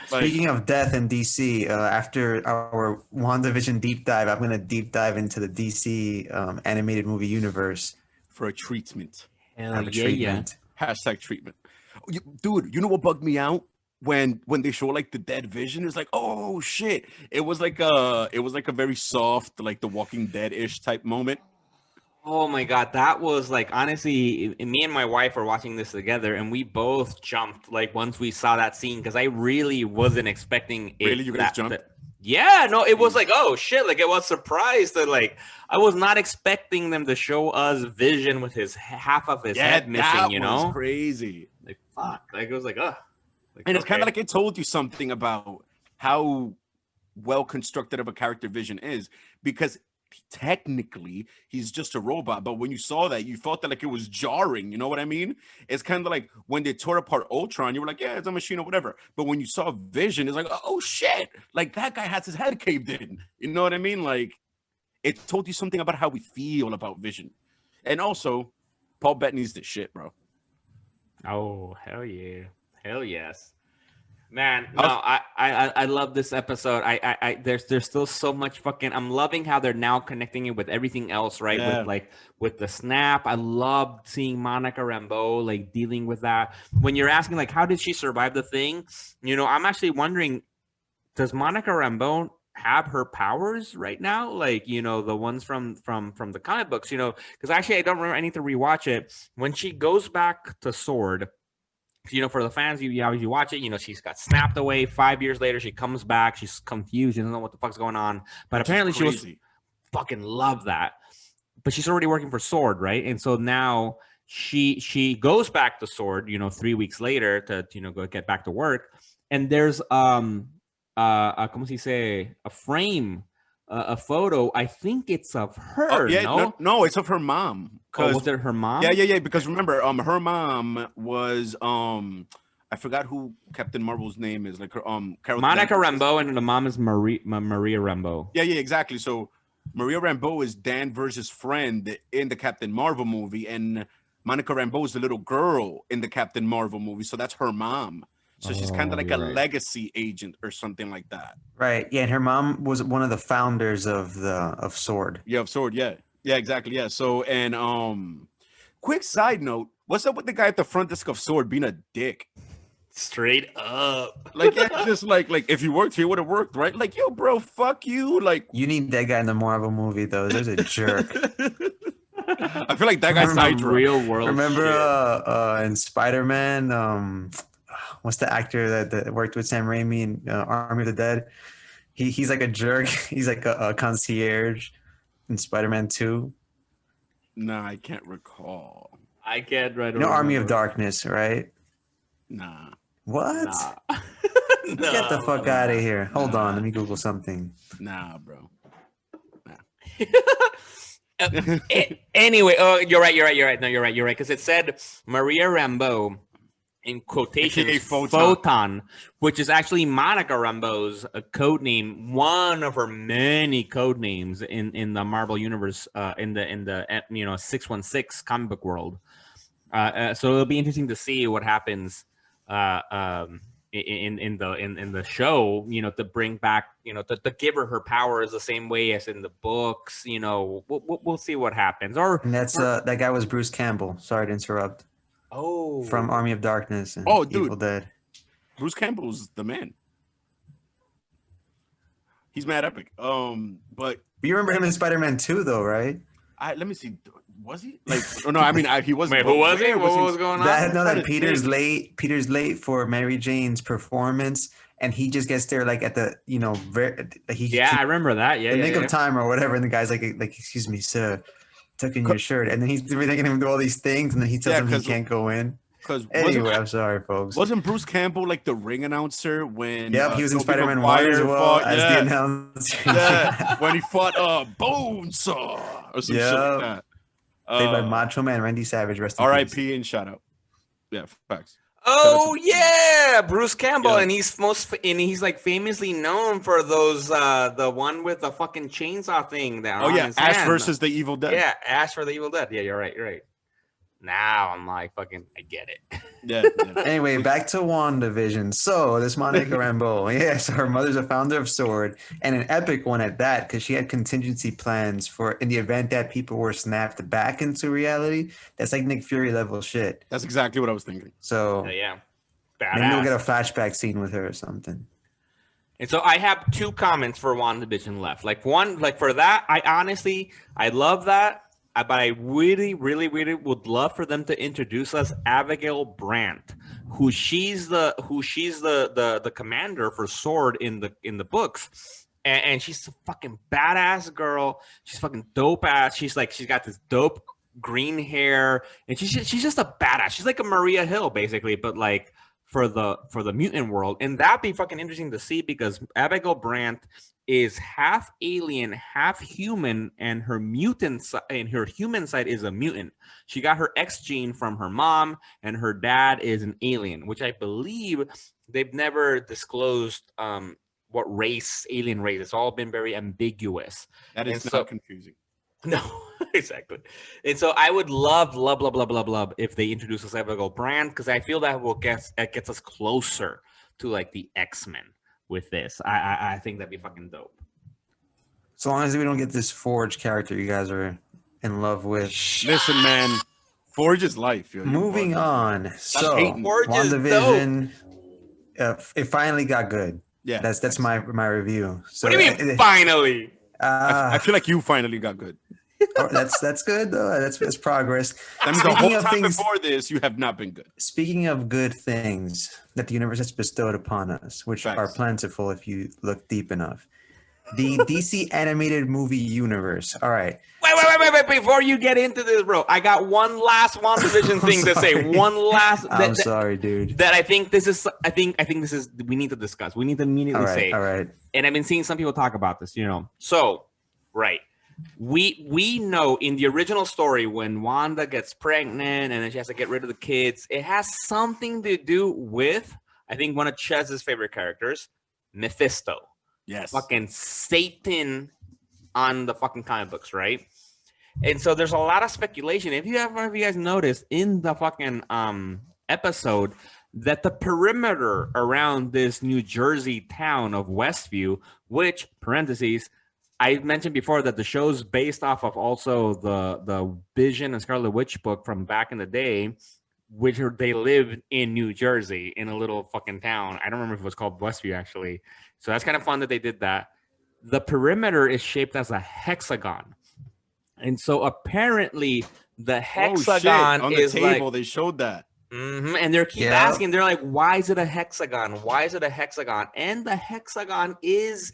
Speaking of death in DC, after our WandaVision deep dive, I'm gonna deep dive into the DC animated movie universe for a treatment. Have a treatment. Hashtag treatment. Dude, you know what bugged me out? When they show like the dead Vision, it's like, oh shit. It was like a very soft, like the Walking Dead-ish type moment. Oh my god, that was like, honestly, me and my wife were watching this together and we both jumped like once we saw that scene because I really wasn't expecting it. Really? You guys jumped? Yeah, no, it was like, oh shit, like it was surprised that like I was not expecting them to show us Vision with his half of his head missing, you know? Was crazy. Like fuck. Like it was like, ugh. Like, and it's kind of like it told you something about how well constructed of a character Vision is, because technically he's just a robot, but when you saw that, you felt that like it was jarring. You know what I mean? It's kind of like when they tore apart Ultron, you were like, yeah, it's a machine or whatever. But when you saw Vision, it's like, oh shit, like that guy has his head caved in. You know what I mean? Like it told you something about how we feel about Vision. And also, Paul Bettany's the shit, bro. Oh, hell yeah. Hell yes. Man, no, I love this episode. There's still so much fucking. I'm loving how they're now connecting it with everything else, right? Yeah. With the snap. I love seeing Monica Rambeau like dealing with that. When you're asking like, how did she survive the thing? You know, I'm actually wondering, does Monica Rambeau have her powers right now? Like, the ones from the comic books, because actually I don't remember. I need to rewatch it. When she goes back to Sword, for the fans, you watch it, she's got snapped away. 5 years later, she comes back. She's confused. She doesn't know what the fuck's going on. But apparently she was fucking love that. But she's already working for Sword, right? And so now she goes back to Sword, 3 weeks later to go get back to work. And there's como se dice, a frame, a photo. I think it's of her. No, it's of her mom. Was it her mom? Yeah. Because remember, her mom was I forgot who Captain Marvel's name is. Like her Carol Monica Rambeau, and the mom is Maria Rambeau. Yeah, exactly. So Maria Rambeau is Dan Verge's friend in the Captain Marvel movie, and Monica Rambeau is the little girl in the Captain Marvel movie. So that's her mom. So she's kind of like a legacy agent or something like that. Right. Yeah, and her mom was one of the founders of Sword. Yeah, of Sword. Yeah, exactly. Yeah. So, and quick side note, what's up with the guy at the front desk of Sword being a dick? Straight up. Like, yeah, just like if you worked here, would have worked, right? Like, yo, bro, fuck you. Like, you need that guy in the Marvel movie, though. There's a jerk. I feel like that guy's Hydra. Real world. Remember in Spider-Man, what's the actor that worked with Sam Raimi in Army of the Dead? He's like a jerk. He's like a concierge in Spider-Man 2. Nah, I can't recall. I can't right away. Army of Darkness, right? Nah. What? Nah. Get the fuck out of here. Hold on, let me Google something. Nah, bro. Anyway, you're right. No, you're right. Because it said Maria Rambeau in quotations, Photon, which is actually Monica Rambeau's code name, one of her many code names in the Marvel universe, in the 616 comic book world. So it'll be interesting to see what happens in the show, to bring back, to give her powers the same way as in the books. We'll see what happens. And that guy was Bruce Campbell. Sorry to interrupt. Oh, from Army of Darkness and Evil Dead. Bruce Campbell's the man. He's mad epic. But you remember him in Spider-Man 2, though, right? Let me see. Was he? Like, oh no, I mean, he wasn't. Wait, who was he? What was going on? That Peter's late. Peter's late for Mary Jane's performance, and he just gets there like at the I remember that. Yeah, the nick of time or whatever, and the guy's like, excuse me, sir, tuck in your shirt, and then he's making him do all these things, and then he tells him he can't go in. Anyway, I'm sorry, folks. Wasn't Bruce Campbell like the ring announcer when? Yep, he was in Spider-Man 1 as well as the announcer. Yeah, when he fought Bonesaw or some shit like that. Played by Macho Man Randy Savage. Rest in peace. R.I.P. and shout out. Yeah, facts. Oh yeah, Bruce Campbell, and he's like famously known for those the one with the fucking chainsaw thing that. Oh yeah, Ash versus the Evil Dead. Yeah, Ash for the Evil Dead. Yeah, you're right. Now I'm like, fucking, I get it. Yeah. Anyway, back to WandaVision. So this Monica Rambeau, so her mother's a founder of Sword, and an epic one at that, because she had contingency plans for in the event that people were snapped back into reality. That's like Nick Fury level shit. That's exactly what I was thinking. So yeah, maybe we'll get a flashback scene with her or something. And so I have 2 comments for WandaVision left. Like one, like for that, I love that. But I really, really, really would love for them to introduce us Abigail Brandt, who she's the commander for Sword in the books, and she's a fucking badass girl. She's fucking dope ass. She's got this dope green hair, and she's just a badass. She's like a Maria Hill basically, but like for the mutant world, and that'd be fucking interesting to see because Abigail Brandt is half alien, half human, and her human side is a mutant. She got her X gene from her mom, and her dad is an alien, which I believe they've never disclosed what alien race. It's all been very ambiguous. That is not confusing. No, exactly. And so I would love if they introduce us Abigail Brandt, because I feel that gets us closer to like the X-Men. With this, I think that'd be fucking dope. So long as we don't get this Forge character you guys are in love with. Listen, man, Forge is life. Moving on. So WandaVision, it finally got good. Yeah, That's my review. So What do you mean finally? I feel like you finally got good. That's good though. That's progress. That means the whole time before this, you have not been good. Speaking of good things that the universe has bestowed upon us, which are plentiful if you look deep enough. The DC animated movie universe. All right. Wait. Before you get into this, bro, I got one last WandaVision thing to say. One last. I'm sorry, dude. That I think this is. I think this is. We need to discuss. We need to immediately say. All right. And I've been seeing some people talk about this. So, right. We know in the original story when Wanda gets pregnant and then she has to get rid of the kids, it has something to do with, I think, one of Chez's favorite characters, Mephisto. Yes. Fucking Satan on the fucking comic books, right? And so there's a lot of speculation. If you guys noticed in the fucking episode that the perimeter around this New Jersey town of Westview, which, parentheses, I mentioned before that the show's based off of also the Vision and Scarlet Witch book from back in the day, which they lived in New Jersey in a little fucking town. I don't remember if it was called Westview, actually. So that's kind of fun that they did that. The perimeter is shaped as a hexagon. And so apparently the hexagon on the table, they showed that. And they keep asking, they're like, why is it a hexagon? Why is it a hexagon? And the hexagon is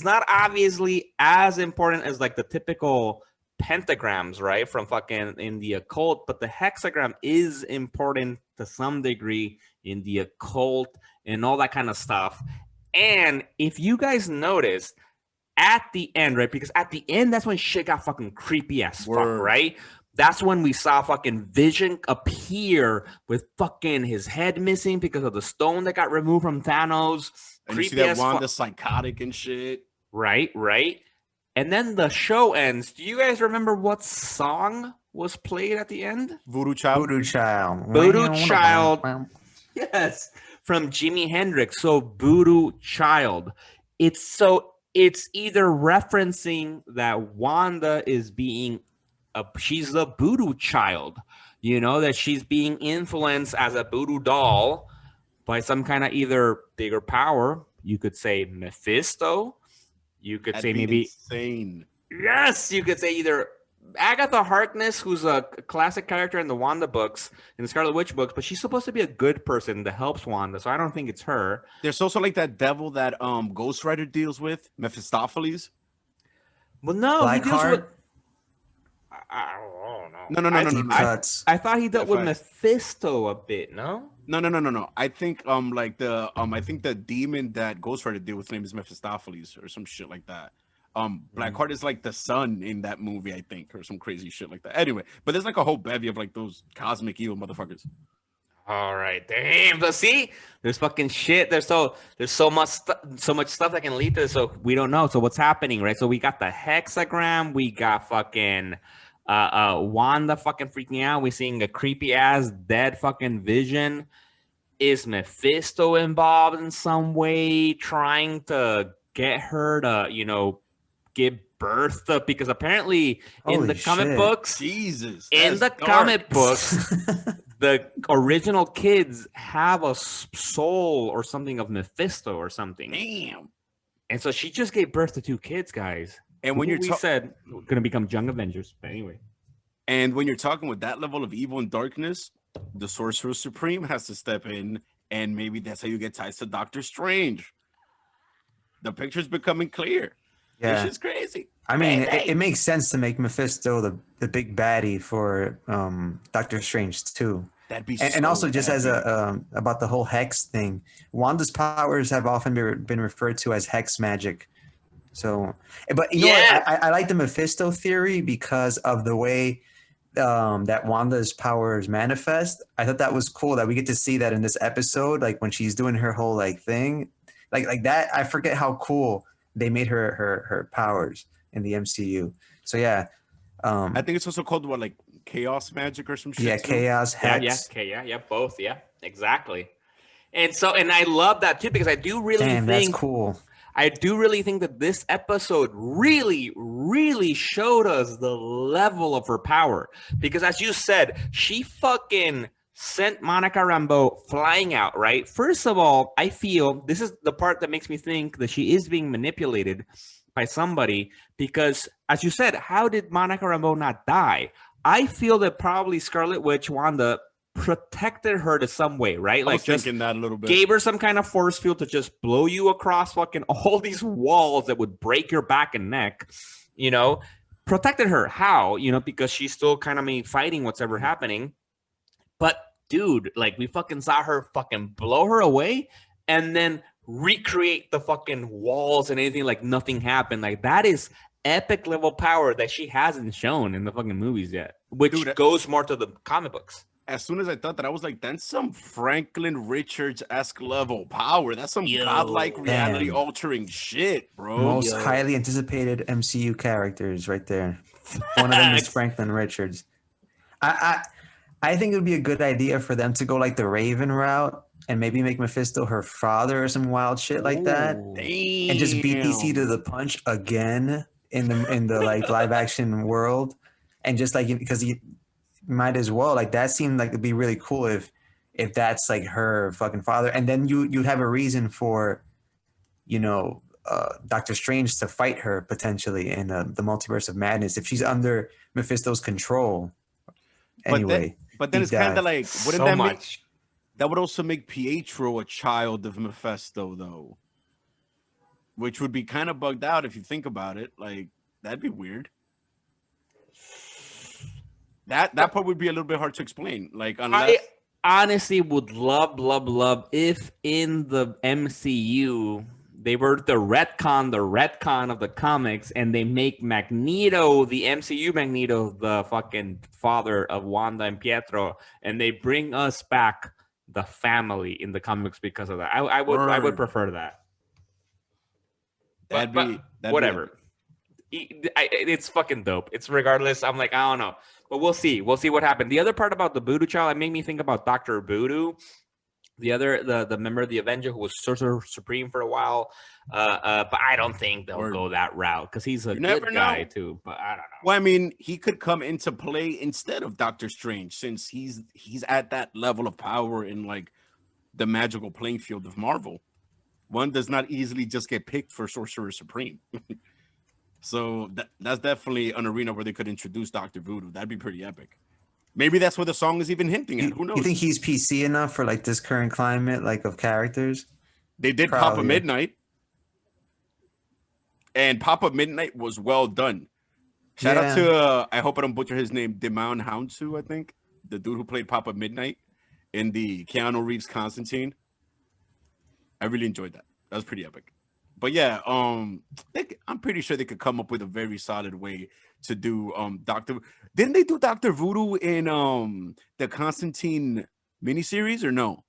not obviously as important as like the typical pentagrams, right? From fucking in the occult, but the hexagram is important to some degree in the occult and all that kind of stuff. And if you guys noticed at the end, right? Because at the end, that's when shit got fucking creepy as fuck, right? That's when we saw fucking Vision appear with fucking his head missing because of the stone that got removed from Thanos. And you see that Wanda psychotic and shit. Right. And then the show ends. Do you guys remember what song was played at the end? Voodoo Child. Voodoo Child. Yes. From Jimi Hendrix. So Voodoo Child. It's either referencing that Wanda is being she's the voodoo child, that she's being influenced as a voodoo doll by some kind of either bigger power. You could say Mephisto. You could say maybe insane. Yes, you could say either Agatha Harkness, who's a classic character in the Wanda books, in the Scarlet Witch books, but she's supposed to be a good person that helps Wanda, so I don't think it's her. There's also like that devil that Ghost Rider deals with, Mephistopheles. Well, no, he deals with. I don't know. No. I thought he dealt with Mephisto a bit. No. I think I think the demon that Ghost Rider did with his name is Mephistopheles or some shit like that. Blackheart is like the son in that movie, I think, or some crazy shit like that. Anyway, but there's like a whole bevy of like those cosmic evil motherfuckers. All right, damn. But see, there's fucking shit. There's so much stuff that can lead to this, so we don't know. So what's happening, right? So we got the hexagram. We got fucking Wanda fucking freaking out. We're seeing a creepy ass dead fucking Vision. Is Mephisto involved in some way, trying to get her to, give birth to? Because apparently in the comic books, comic books, the original kids have a soul or something of Mephisto or something. Damn. And so she just gave birth to 2 kids, guys. And when we said going to become Young Avengers, but anyway. And when you're talking with that level of evil and darkness, the Sorcerer Supreme has to step in, and maybe that's how you get ties to Doctor Strange. The picture's becoming clear. Yeah, this is crazy. I mean, it makes sense to make Mephisto the big baddie for Doctor Strange too. That'd be and also just as about the whole hex thing, Wanda's powers have often been referred to as hex magic. So, but you know what? I like the Mephisto theory because of the way that Wanda's powers manifest. I thought that was cool that we get to see that in this episode, like when she's doing her whole like thing, like that. I forget how cool they made her powers in the MCU. So yeah, I think it's also called like chaos magic or some shit. Yeah, chaos hex. Yeah, both. Yeah, exactly. And I love that too because I do really think that's cool. I do really think that this episode really, really showed us the level of her power. Because as you said, she fucking sent Monica Rambeau flying out, right? First of all, I feel this is the part that makes me think that she is being manipulated by somebody because, as you said, how did Monica Rambeau not die? I feel that probably Scarlet Witch, Wanda, protected her to some way, right? I was Like just thinking that a little bit. gave her some kind of force field to just blow you across fucking all these walls that would break your back and neck, you know? Protected her. How? You know, because she's still kind of fighting what's ever happening. But dude, like we fucking saw her fucking blow her away and then recreate the fucking walls and anything like nothing happened. Like that is epic level power that she hasn't shown in the fucking movies yet, which Dude, goes more to the comic books. As soon as I thought that, I was like, that's some Franklin Richards-esque level power. That's some godlike reality altering shit, bro. Most highly anticipated MCU characters right there. One of them is Franklin Richards. I think it would be a good idea for them to go like the Raven route and maybe make Mephisto her father or some wild shit like that, Damn. and just beat DC to the punch again in the like live action world, and just like because he might as well, like that seemed like it'd be really cool if that's like her fucking father, and then you'd have a reason for, you know, Doctor Strange to fight her potentially in the Multiverse of Madness if she's under Mephisto's control. Anyway. But then it's kind of like, wouldn't so that much. That would also make Pietro a child of Mephisto, though, which would be kind of bugged out if you think about it. Like that'd be weird. That part would be a little bit hard to explain. Like unless I honestly would love if in the MCU they were the retcon of the comics, and they make Magneto, the MCU Magneto, the fucking father of Wanda and Pietro, and they bring us back the family in the comics because of that. I would prefer that. That'd be whatever. It's fucking dope. It's regardless. I'm like, I don't know, but we'll see. We'll see what happened. The other part about the Voodoo Child, it made me think about Dr. Voodoo. The member of the Avenger who was Sorcerer Supreme for a while, but I don't think they'll go that route because he's a good guy too. But I don't know. Well, I mean, he could come into play instead of Doctor Strange since he's at that level of power in like the magical playing field of Marvel. One does not easily just get picked for Sorcerer Supreme. So that's definitely an arena where they could introduce Dr. Voodoo. That'd be pretty epic. Maybe that's what the song is even hinting at. Who knows? You think he's PC enough for like this current climate, like of characters? They did Papa Midnight, and Papa Midnight was well done. Shout out to I hope I don't butcher his name, Damon Hounsu, I think, the dude who played Papa Midnight in the Keanu Reeves Constantine. I really enjoyed that. That was pretty epic. But yeah, I'm pretty sure they could come up with a very solid way to do Doctor. Didn't they do Dr. Voodoo in the Constantine miniseries or no?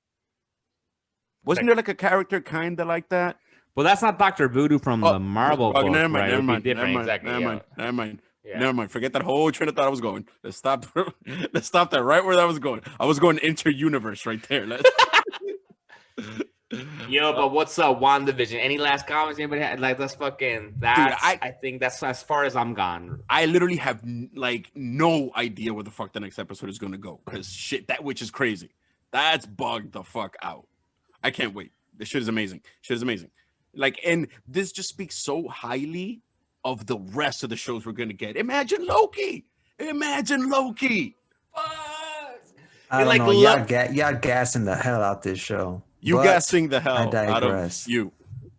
Wasn't there like a character kind of like that? Well, that's not Dr. Voodoo from the Marvel book, never mind, right? never mind, Never mind. Forget that whole train of thought I was going. Let's stop. Let's stop that right where that was going. I was going inter-universe right there. Yo, but what's up, WandaVision? Any last comments? Anybody had? Like, that's fucking. That's. Dude, I think that's as far as I'm gone. I literally have like no idea where the fuck the next episode is gonna go because shit, that witch is crazy. That's bugged the fuck out. I can't wait. This shit is amazing. Shit is amazing. Like, and this just speaks so highly of the rest of the shows we're gonna get. Imagine Loki. Imagine Loki. I don't know. Y'all gassing the hell out this show. You gassing the hell I digress. out of you.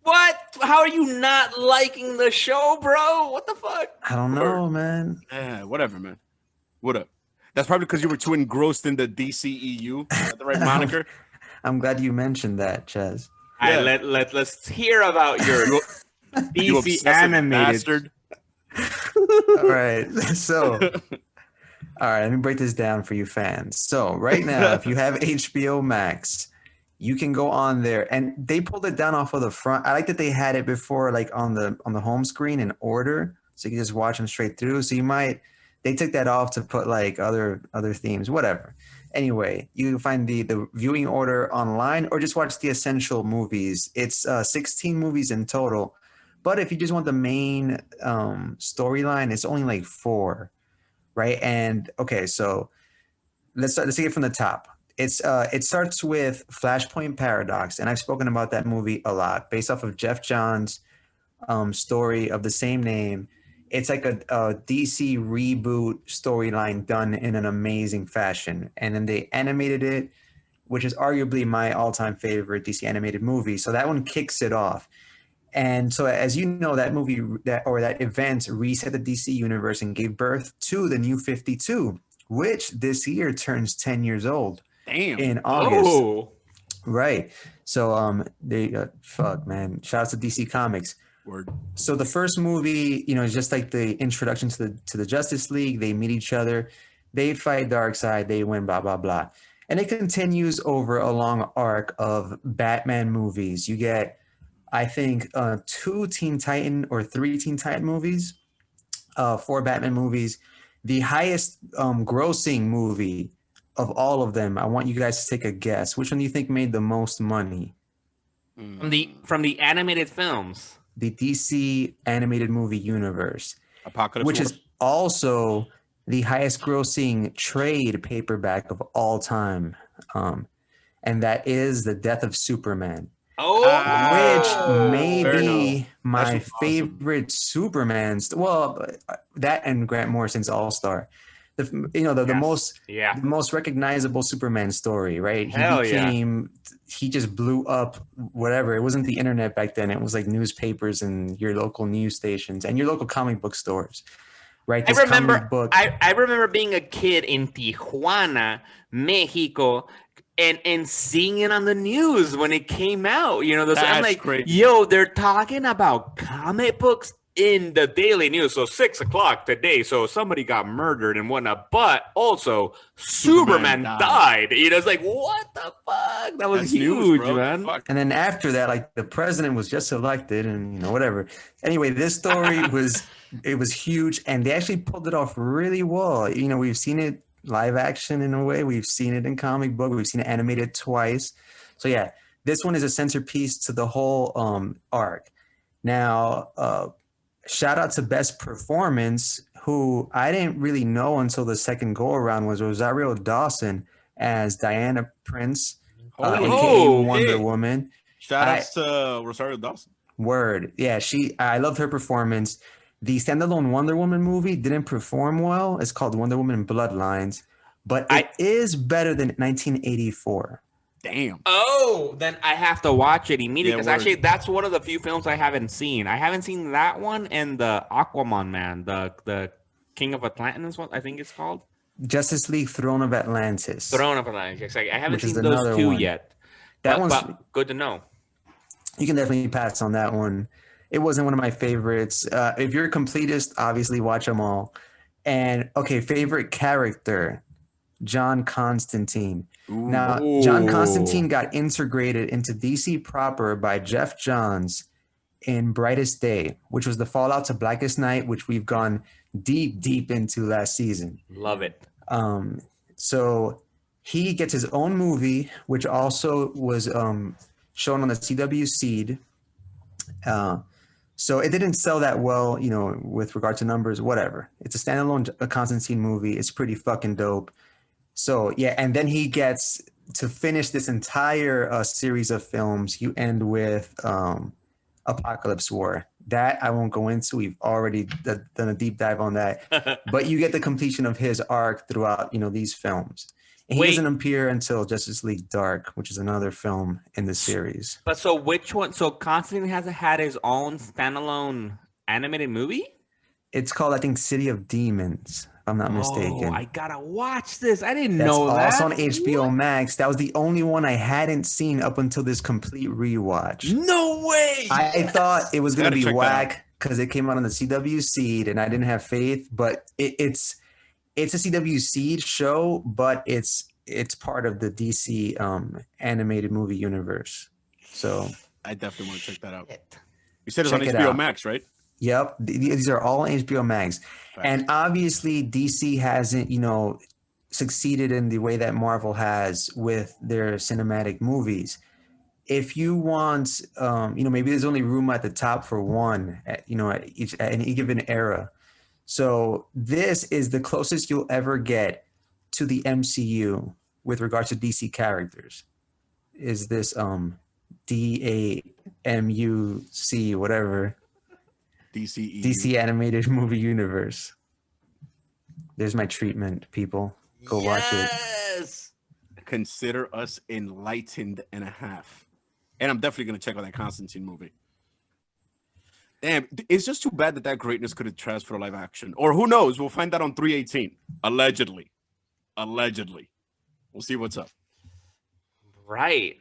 What? How are you not liking the show, bro? What the fuck? I don't know, man. Whatever, man. What up? That's probably because you were too engrossed in the DCEU. Is that the right moniker? I'm glad you mentioned that, Chaz. Yeah. Let's hear about your DC animated bastard. All right. So, all right, let me break this down for you fans. So, right now, if you have HBO Max, you can go on there, and they pulled it down off of the front. I like that they had it before, like on the home screen in order, so you can just watch them straight through. So they took that off to put like other themes, whatever. Anyway, you can find the viewing order online, or just watch the essential movies. It's 16 movies in total, but if you just want the main storyline, it's only like 4, right? And okay, so let's take it from the top. It starts with Flashpoint Paradox, and I've spoken about that movie a lot, based off of Jeff Johns' story of the same name. It's like a DC reboot storyline done in an amazing fashion, and then they animated it, which is arguably my all-time favorite DC animated movie. So that one kicks it off. And so, as you know, that movie that event reset the DC universe and gave birth to the New 52, which this year turns 10 years old. Damn. In August. Oh. Right. So they fuck, man. Shout out to DC Comics. Word. So the first movie, is just like the introduction to the Justice League. They meet each other, they fight Darkseid, they win, blah blah blah. And it continues over a long arc of Batman movies. You get, I think, 2 Teen Titan or 3 Teen Titan movies, 4 Batman movies. The highest grossing movie of all of them, I want you guys to take a guess. Which one do you think made the most money? From the animated films. The DC animated movie universe. Apocalypse which War. is also the highest grossing trade paperback of all time. And that is The Death of Superman. Oh, Which may Fair be enough. my That's awesome. favorite Superman. Well, that and Grant Morrison's All-Star. The most recognizable Superman story, right? He just blew up whatever. It wasn't the internet back then. It was like newspapers and your local news stations and your local comic book stores, right? I remember being a kid in Tijuana, Mexico, and seeing it on the news when it came out. I'm like, crazy. yo, they're talking about comic books in the daily news. So 6 o'clock today. So somebody got murdered and whatnot, but also Superman died. It's like, what the fuck? That was That's huge, news, man. Fuck. And then after that, like the president was just elected and whatever. Anyway, this story was huge, and they actually pulled it off really well. We've seen it live action in a way. We've seen it in comic book. We've seen it animated twice. So yeah, this one is a centerpiece to the whole arc. Now, shout out to Best Performance, who I didn't really know until the second go around, was Rosario Dawson as Diana Prince, aka Wonder Woman. Shout outs to Rosario Dawson. Word. Yeah, I loved her performance. The standalone Wonder Woman movie didn't perform well. It's called Wonder Woman Bloodlines, but it is better than 1984. Damn. Oh, then I have to watch it immediately, because Yeah, actually that's one of the few films I haven't seen. I haven't seen that one and the Aquaman man, the King of Atlantis one, I think it's called. Justice League Throne of Atlantis. Throne of Atlantis. I haven't Which is seen those two one. yet. That But good to know. You can definitely pass on that one. It wasn't one of my favorites. If you're a completist, obviously watch them all. And okay, favorite character, John Constantine. Ooh. Now, John Constantine got integrated into DC proper by Jeff Johns in Brightest Day, which was the fallout to Blackest Night, which we've gone deep into last season. Love it. So he gets his own movie, which also was shown on the CW Seed. So it didn't sell that well, with regard to numbers, whatever. It's a standalone Constantine movie. It's pretty fucking dope. So yeah, and then he gets to finish this entire series of films. You end with Apocalypse War. That I won't go into. We've already done a deep dive on that. But you get the completion of his arc throughout, these films. And he doesn't appear until Justice League Dark, which is another film in the series. But so which one? So Constantine hasn't had his own standalone animated movie? It's called, I think, City of Demons, if I'm not mistaken. Oh, I gotta watch this. I didn't know that. That's also on HBO Max. That was the only one I hadn't seen up until this complete rewatch. No way! I thought it was going to be check that whack because it came out on the CW Seed, and I didn't have faith. But it's a CW Seed show, but it's part of the DC animated movie universe. So I definitely want to check that out. You said it's on Check it HBO out. Max, right? Yep, these are all HBO Max. Right. And obviously DC hasn't, succeeded in the way that Marvel has with their cinematic movies. If you want, maybe there's only room at the top for one, at any given era. So this is the closest you'll ever get to the MCU with regards to DC characters is this DAMUC whatever DCEU. DC animated movie universe. There's my treatment, people. Go watch it. Yes. Consider us enlightened and a half. And I'm definitely gonna check out that Constantine movie. Damn, it's just too bad that greatness could have transferred to live action. Or who knows? We'll find out on 3/18. Allegedly. We'll see what's up. Right.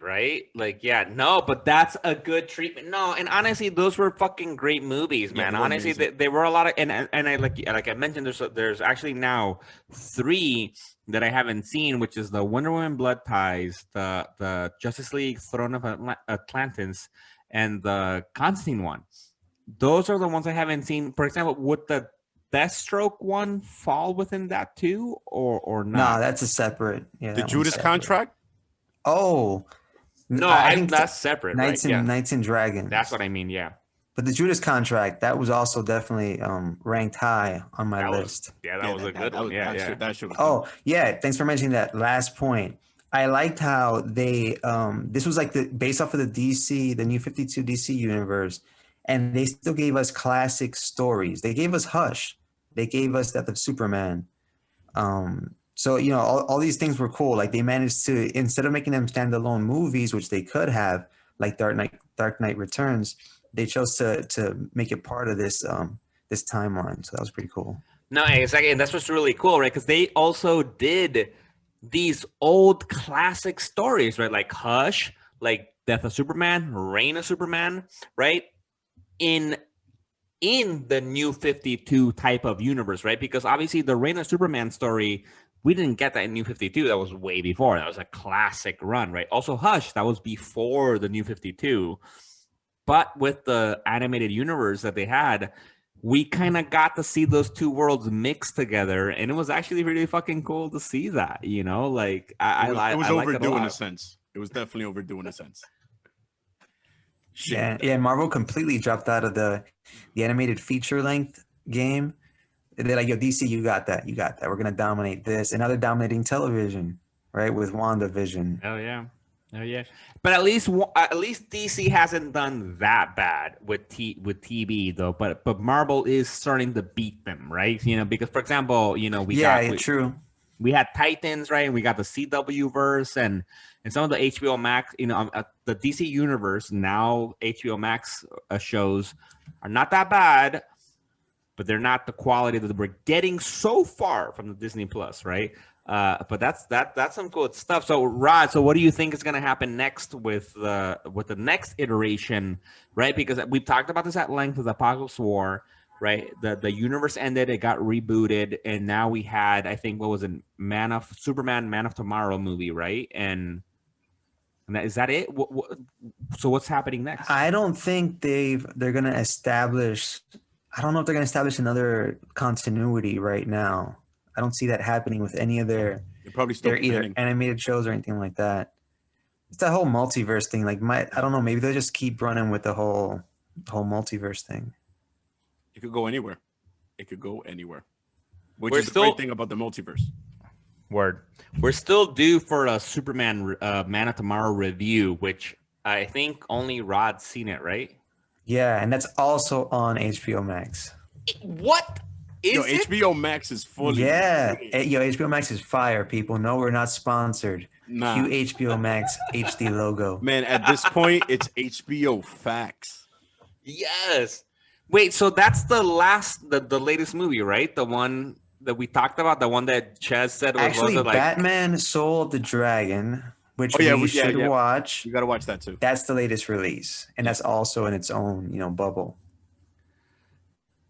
Like, yeah, no, but that's a good treatment. No, and honestly, those were fucking great movies, man. they were Honestly, amazing. they were a lot of, and I like I mentioned, there's actually now 3 that I haven't seen, which is the Wonder Woman Blood Ties, the Justice League Throne of Atlantis, and the Constantine one. Those are the ones I haven't seen. For example, would the Deathstroke one fall within that too, or No, not? that's a separate. Yeah, The that one's Judas separate. Contract? Oh, No, I think that's separate. Knights Right? and Yeah, Knights and Dragons. that's what I mean. Yeah. But the Judas Contract, that was also definitely ranked high on my That list. that was a good one. That shit was Oh, yeah. Thanks for mentioning that last point. I liked how they this was like based off of the DC, the New 52 DC universe, and they still gave us classic stories. They gave us Hush. They gave us Death of Superman. So all these things were cool. Like they managed to, instead of making them standalone movies, which they could have, like Dark Knight Returns, they chose to make it part of this this timeline. So that was pretty cool. No, exactly, and that's what's really cool, right? Because they also did these old classic stories, right? Like Hush, like Death of Superman, Reign of Superman, right? In the New 52 type of universe, right? Because obviously the Reign of Superman story, we didn't get that in New 52. That was way before. That was a classic run, right? Also Hush, that was before the New 52. But with the animated universe that they had, we kind of got to see those two worlds mixed together, and it was actually really fucking cool to see that. Like it was I liked it a overdue in a lot. sense. It was definitely overdue in a sense. Shit. Yeah. Marvel completely dropped out of the animated feature length game. They're like, yo, DC, you got that. We're gonna dominate this, and now they're dominating television, right? With WandaVision. Oh yeah. But at least DC hasn't done that bad with TV though. But Marvel is starting to beat them, right? Because for example, True. We had Titans, right? And we got the CW verse and some of the HBO Max, the DC universe now HBO Max shows are not that bad, but they're not the quality that we're getting so far from the Disney Plus, right? But that's some good stuff. So Rod, what do you think is going to happen next with the next iteration, right? Because we've talked about this at length with Apocalypse War, right? The universe ended, it got rebooted, and now we had, I think, what was it, Superman Man of Tomorrow movie, right? And is that it? So what's happening next? I don't think they're going to establish. I don't know if they're going to establish another continuity right now. I don't see that happening with any of their either animated shows or anything like that. It's that whole multiverse thing. Like I don't know. Maybe they'll just keep running with the whole multiverse thing. It could go anywhere. Which is the great thing about the multiverse. Word. We're still due for a Superman Man of Tomorrow review, which I think only Rod's seen it, right? Yeah, and that's also on HBO Max. What? HBO Max is fully. Yeah. HBO Max is fire, people. No, we're not sponsored. Nah. Cue HBO Max HD logo. Man, at this point, it's HBO Facts. Yes. Wait, so that's the latest movie, right? The one that we talked about, the one that Chaz said was actually like Batman Soul of the Dragon, which we should watch. You got to watch that too. That's the latest release, and that's also in its own, bubble.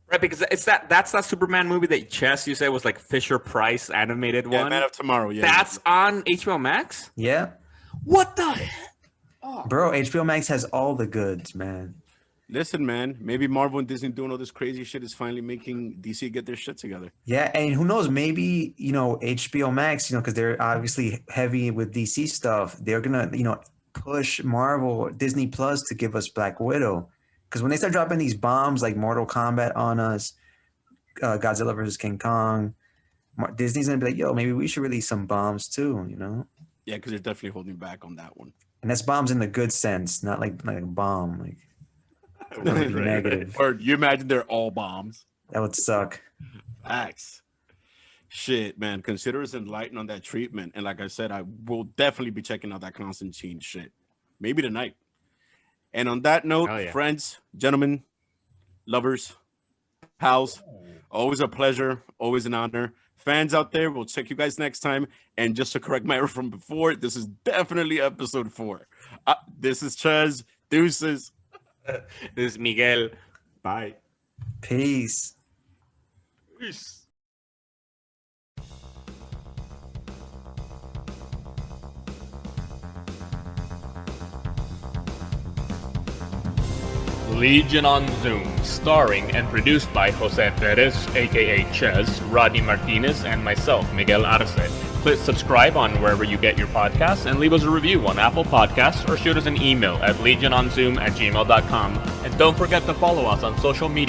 Right, because that's that Superman movie that Chess, you said, was like Fisher Price animated one. Man of Tomorrow, yeah. That's on HBO Max? Yeah. What the heck? Oh. Bro, HBO Max has all the goods, man. Listen, man, maybe Marvel and Disney doing all this crazy shit is finally making DC get their shit together. Yeah, and who knows, maybe, HBO Max, because they're obviously heavy with DC stuff, they're going to, push Marvel, Disney Plus to give us Black Widow. Because when they start dropping these bombs like Mortal Kombat on us, Godzilla versus King Kong, Disney's going to be like, yo, maybe we should release some bombs too, Yeah, because you're definitely holding back on that one. And that's bombs in the good sense, not like a bomb. Like that would be negative. Or you imagine they're all bombs. That would suck. Facts. Shit, man. Consider us enlightened on that treatment. And like I said, I will definitely be checking out that Constantine shit. Maybe tonight. And on that note, friends, gentlemen, lovers, pals, always a pleasure, always an honor. Fans out there, we'll check you guys next time. And just to correct my error from before, this is definitely episode 4. This is Chuz. Deuces. This is Miguel. Bye. Peace. Peace. Legion on Zoom, starring and produced by Jose Perez, aka Ches, Rodney Martinez, and myself, Miguel Arce. Please subscribe on wherever you get your podcasts and leave us a review on Apple Podcasts or shoot us an email at legiononzoom@gmail.com. And don't forget to follow us on social media.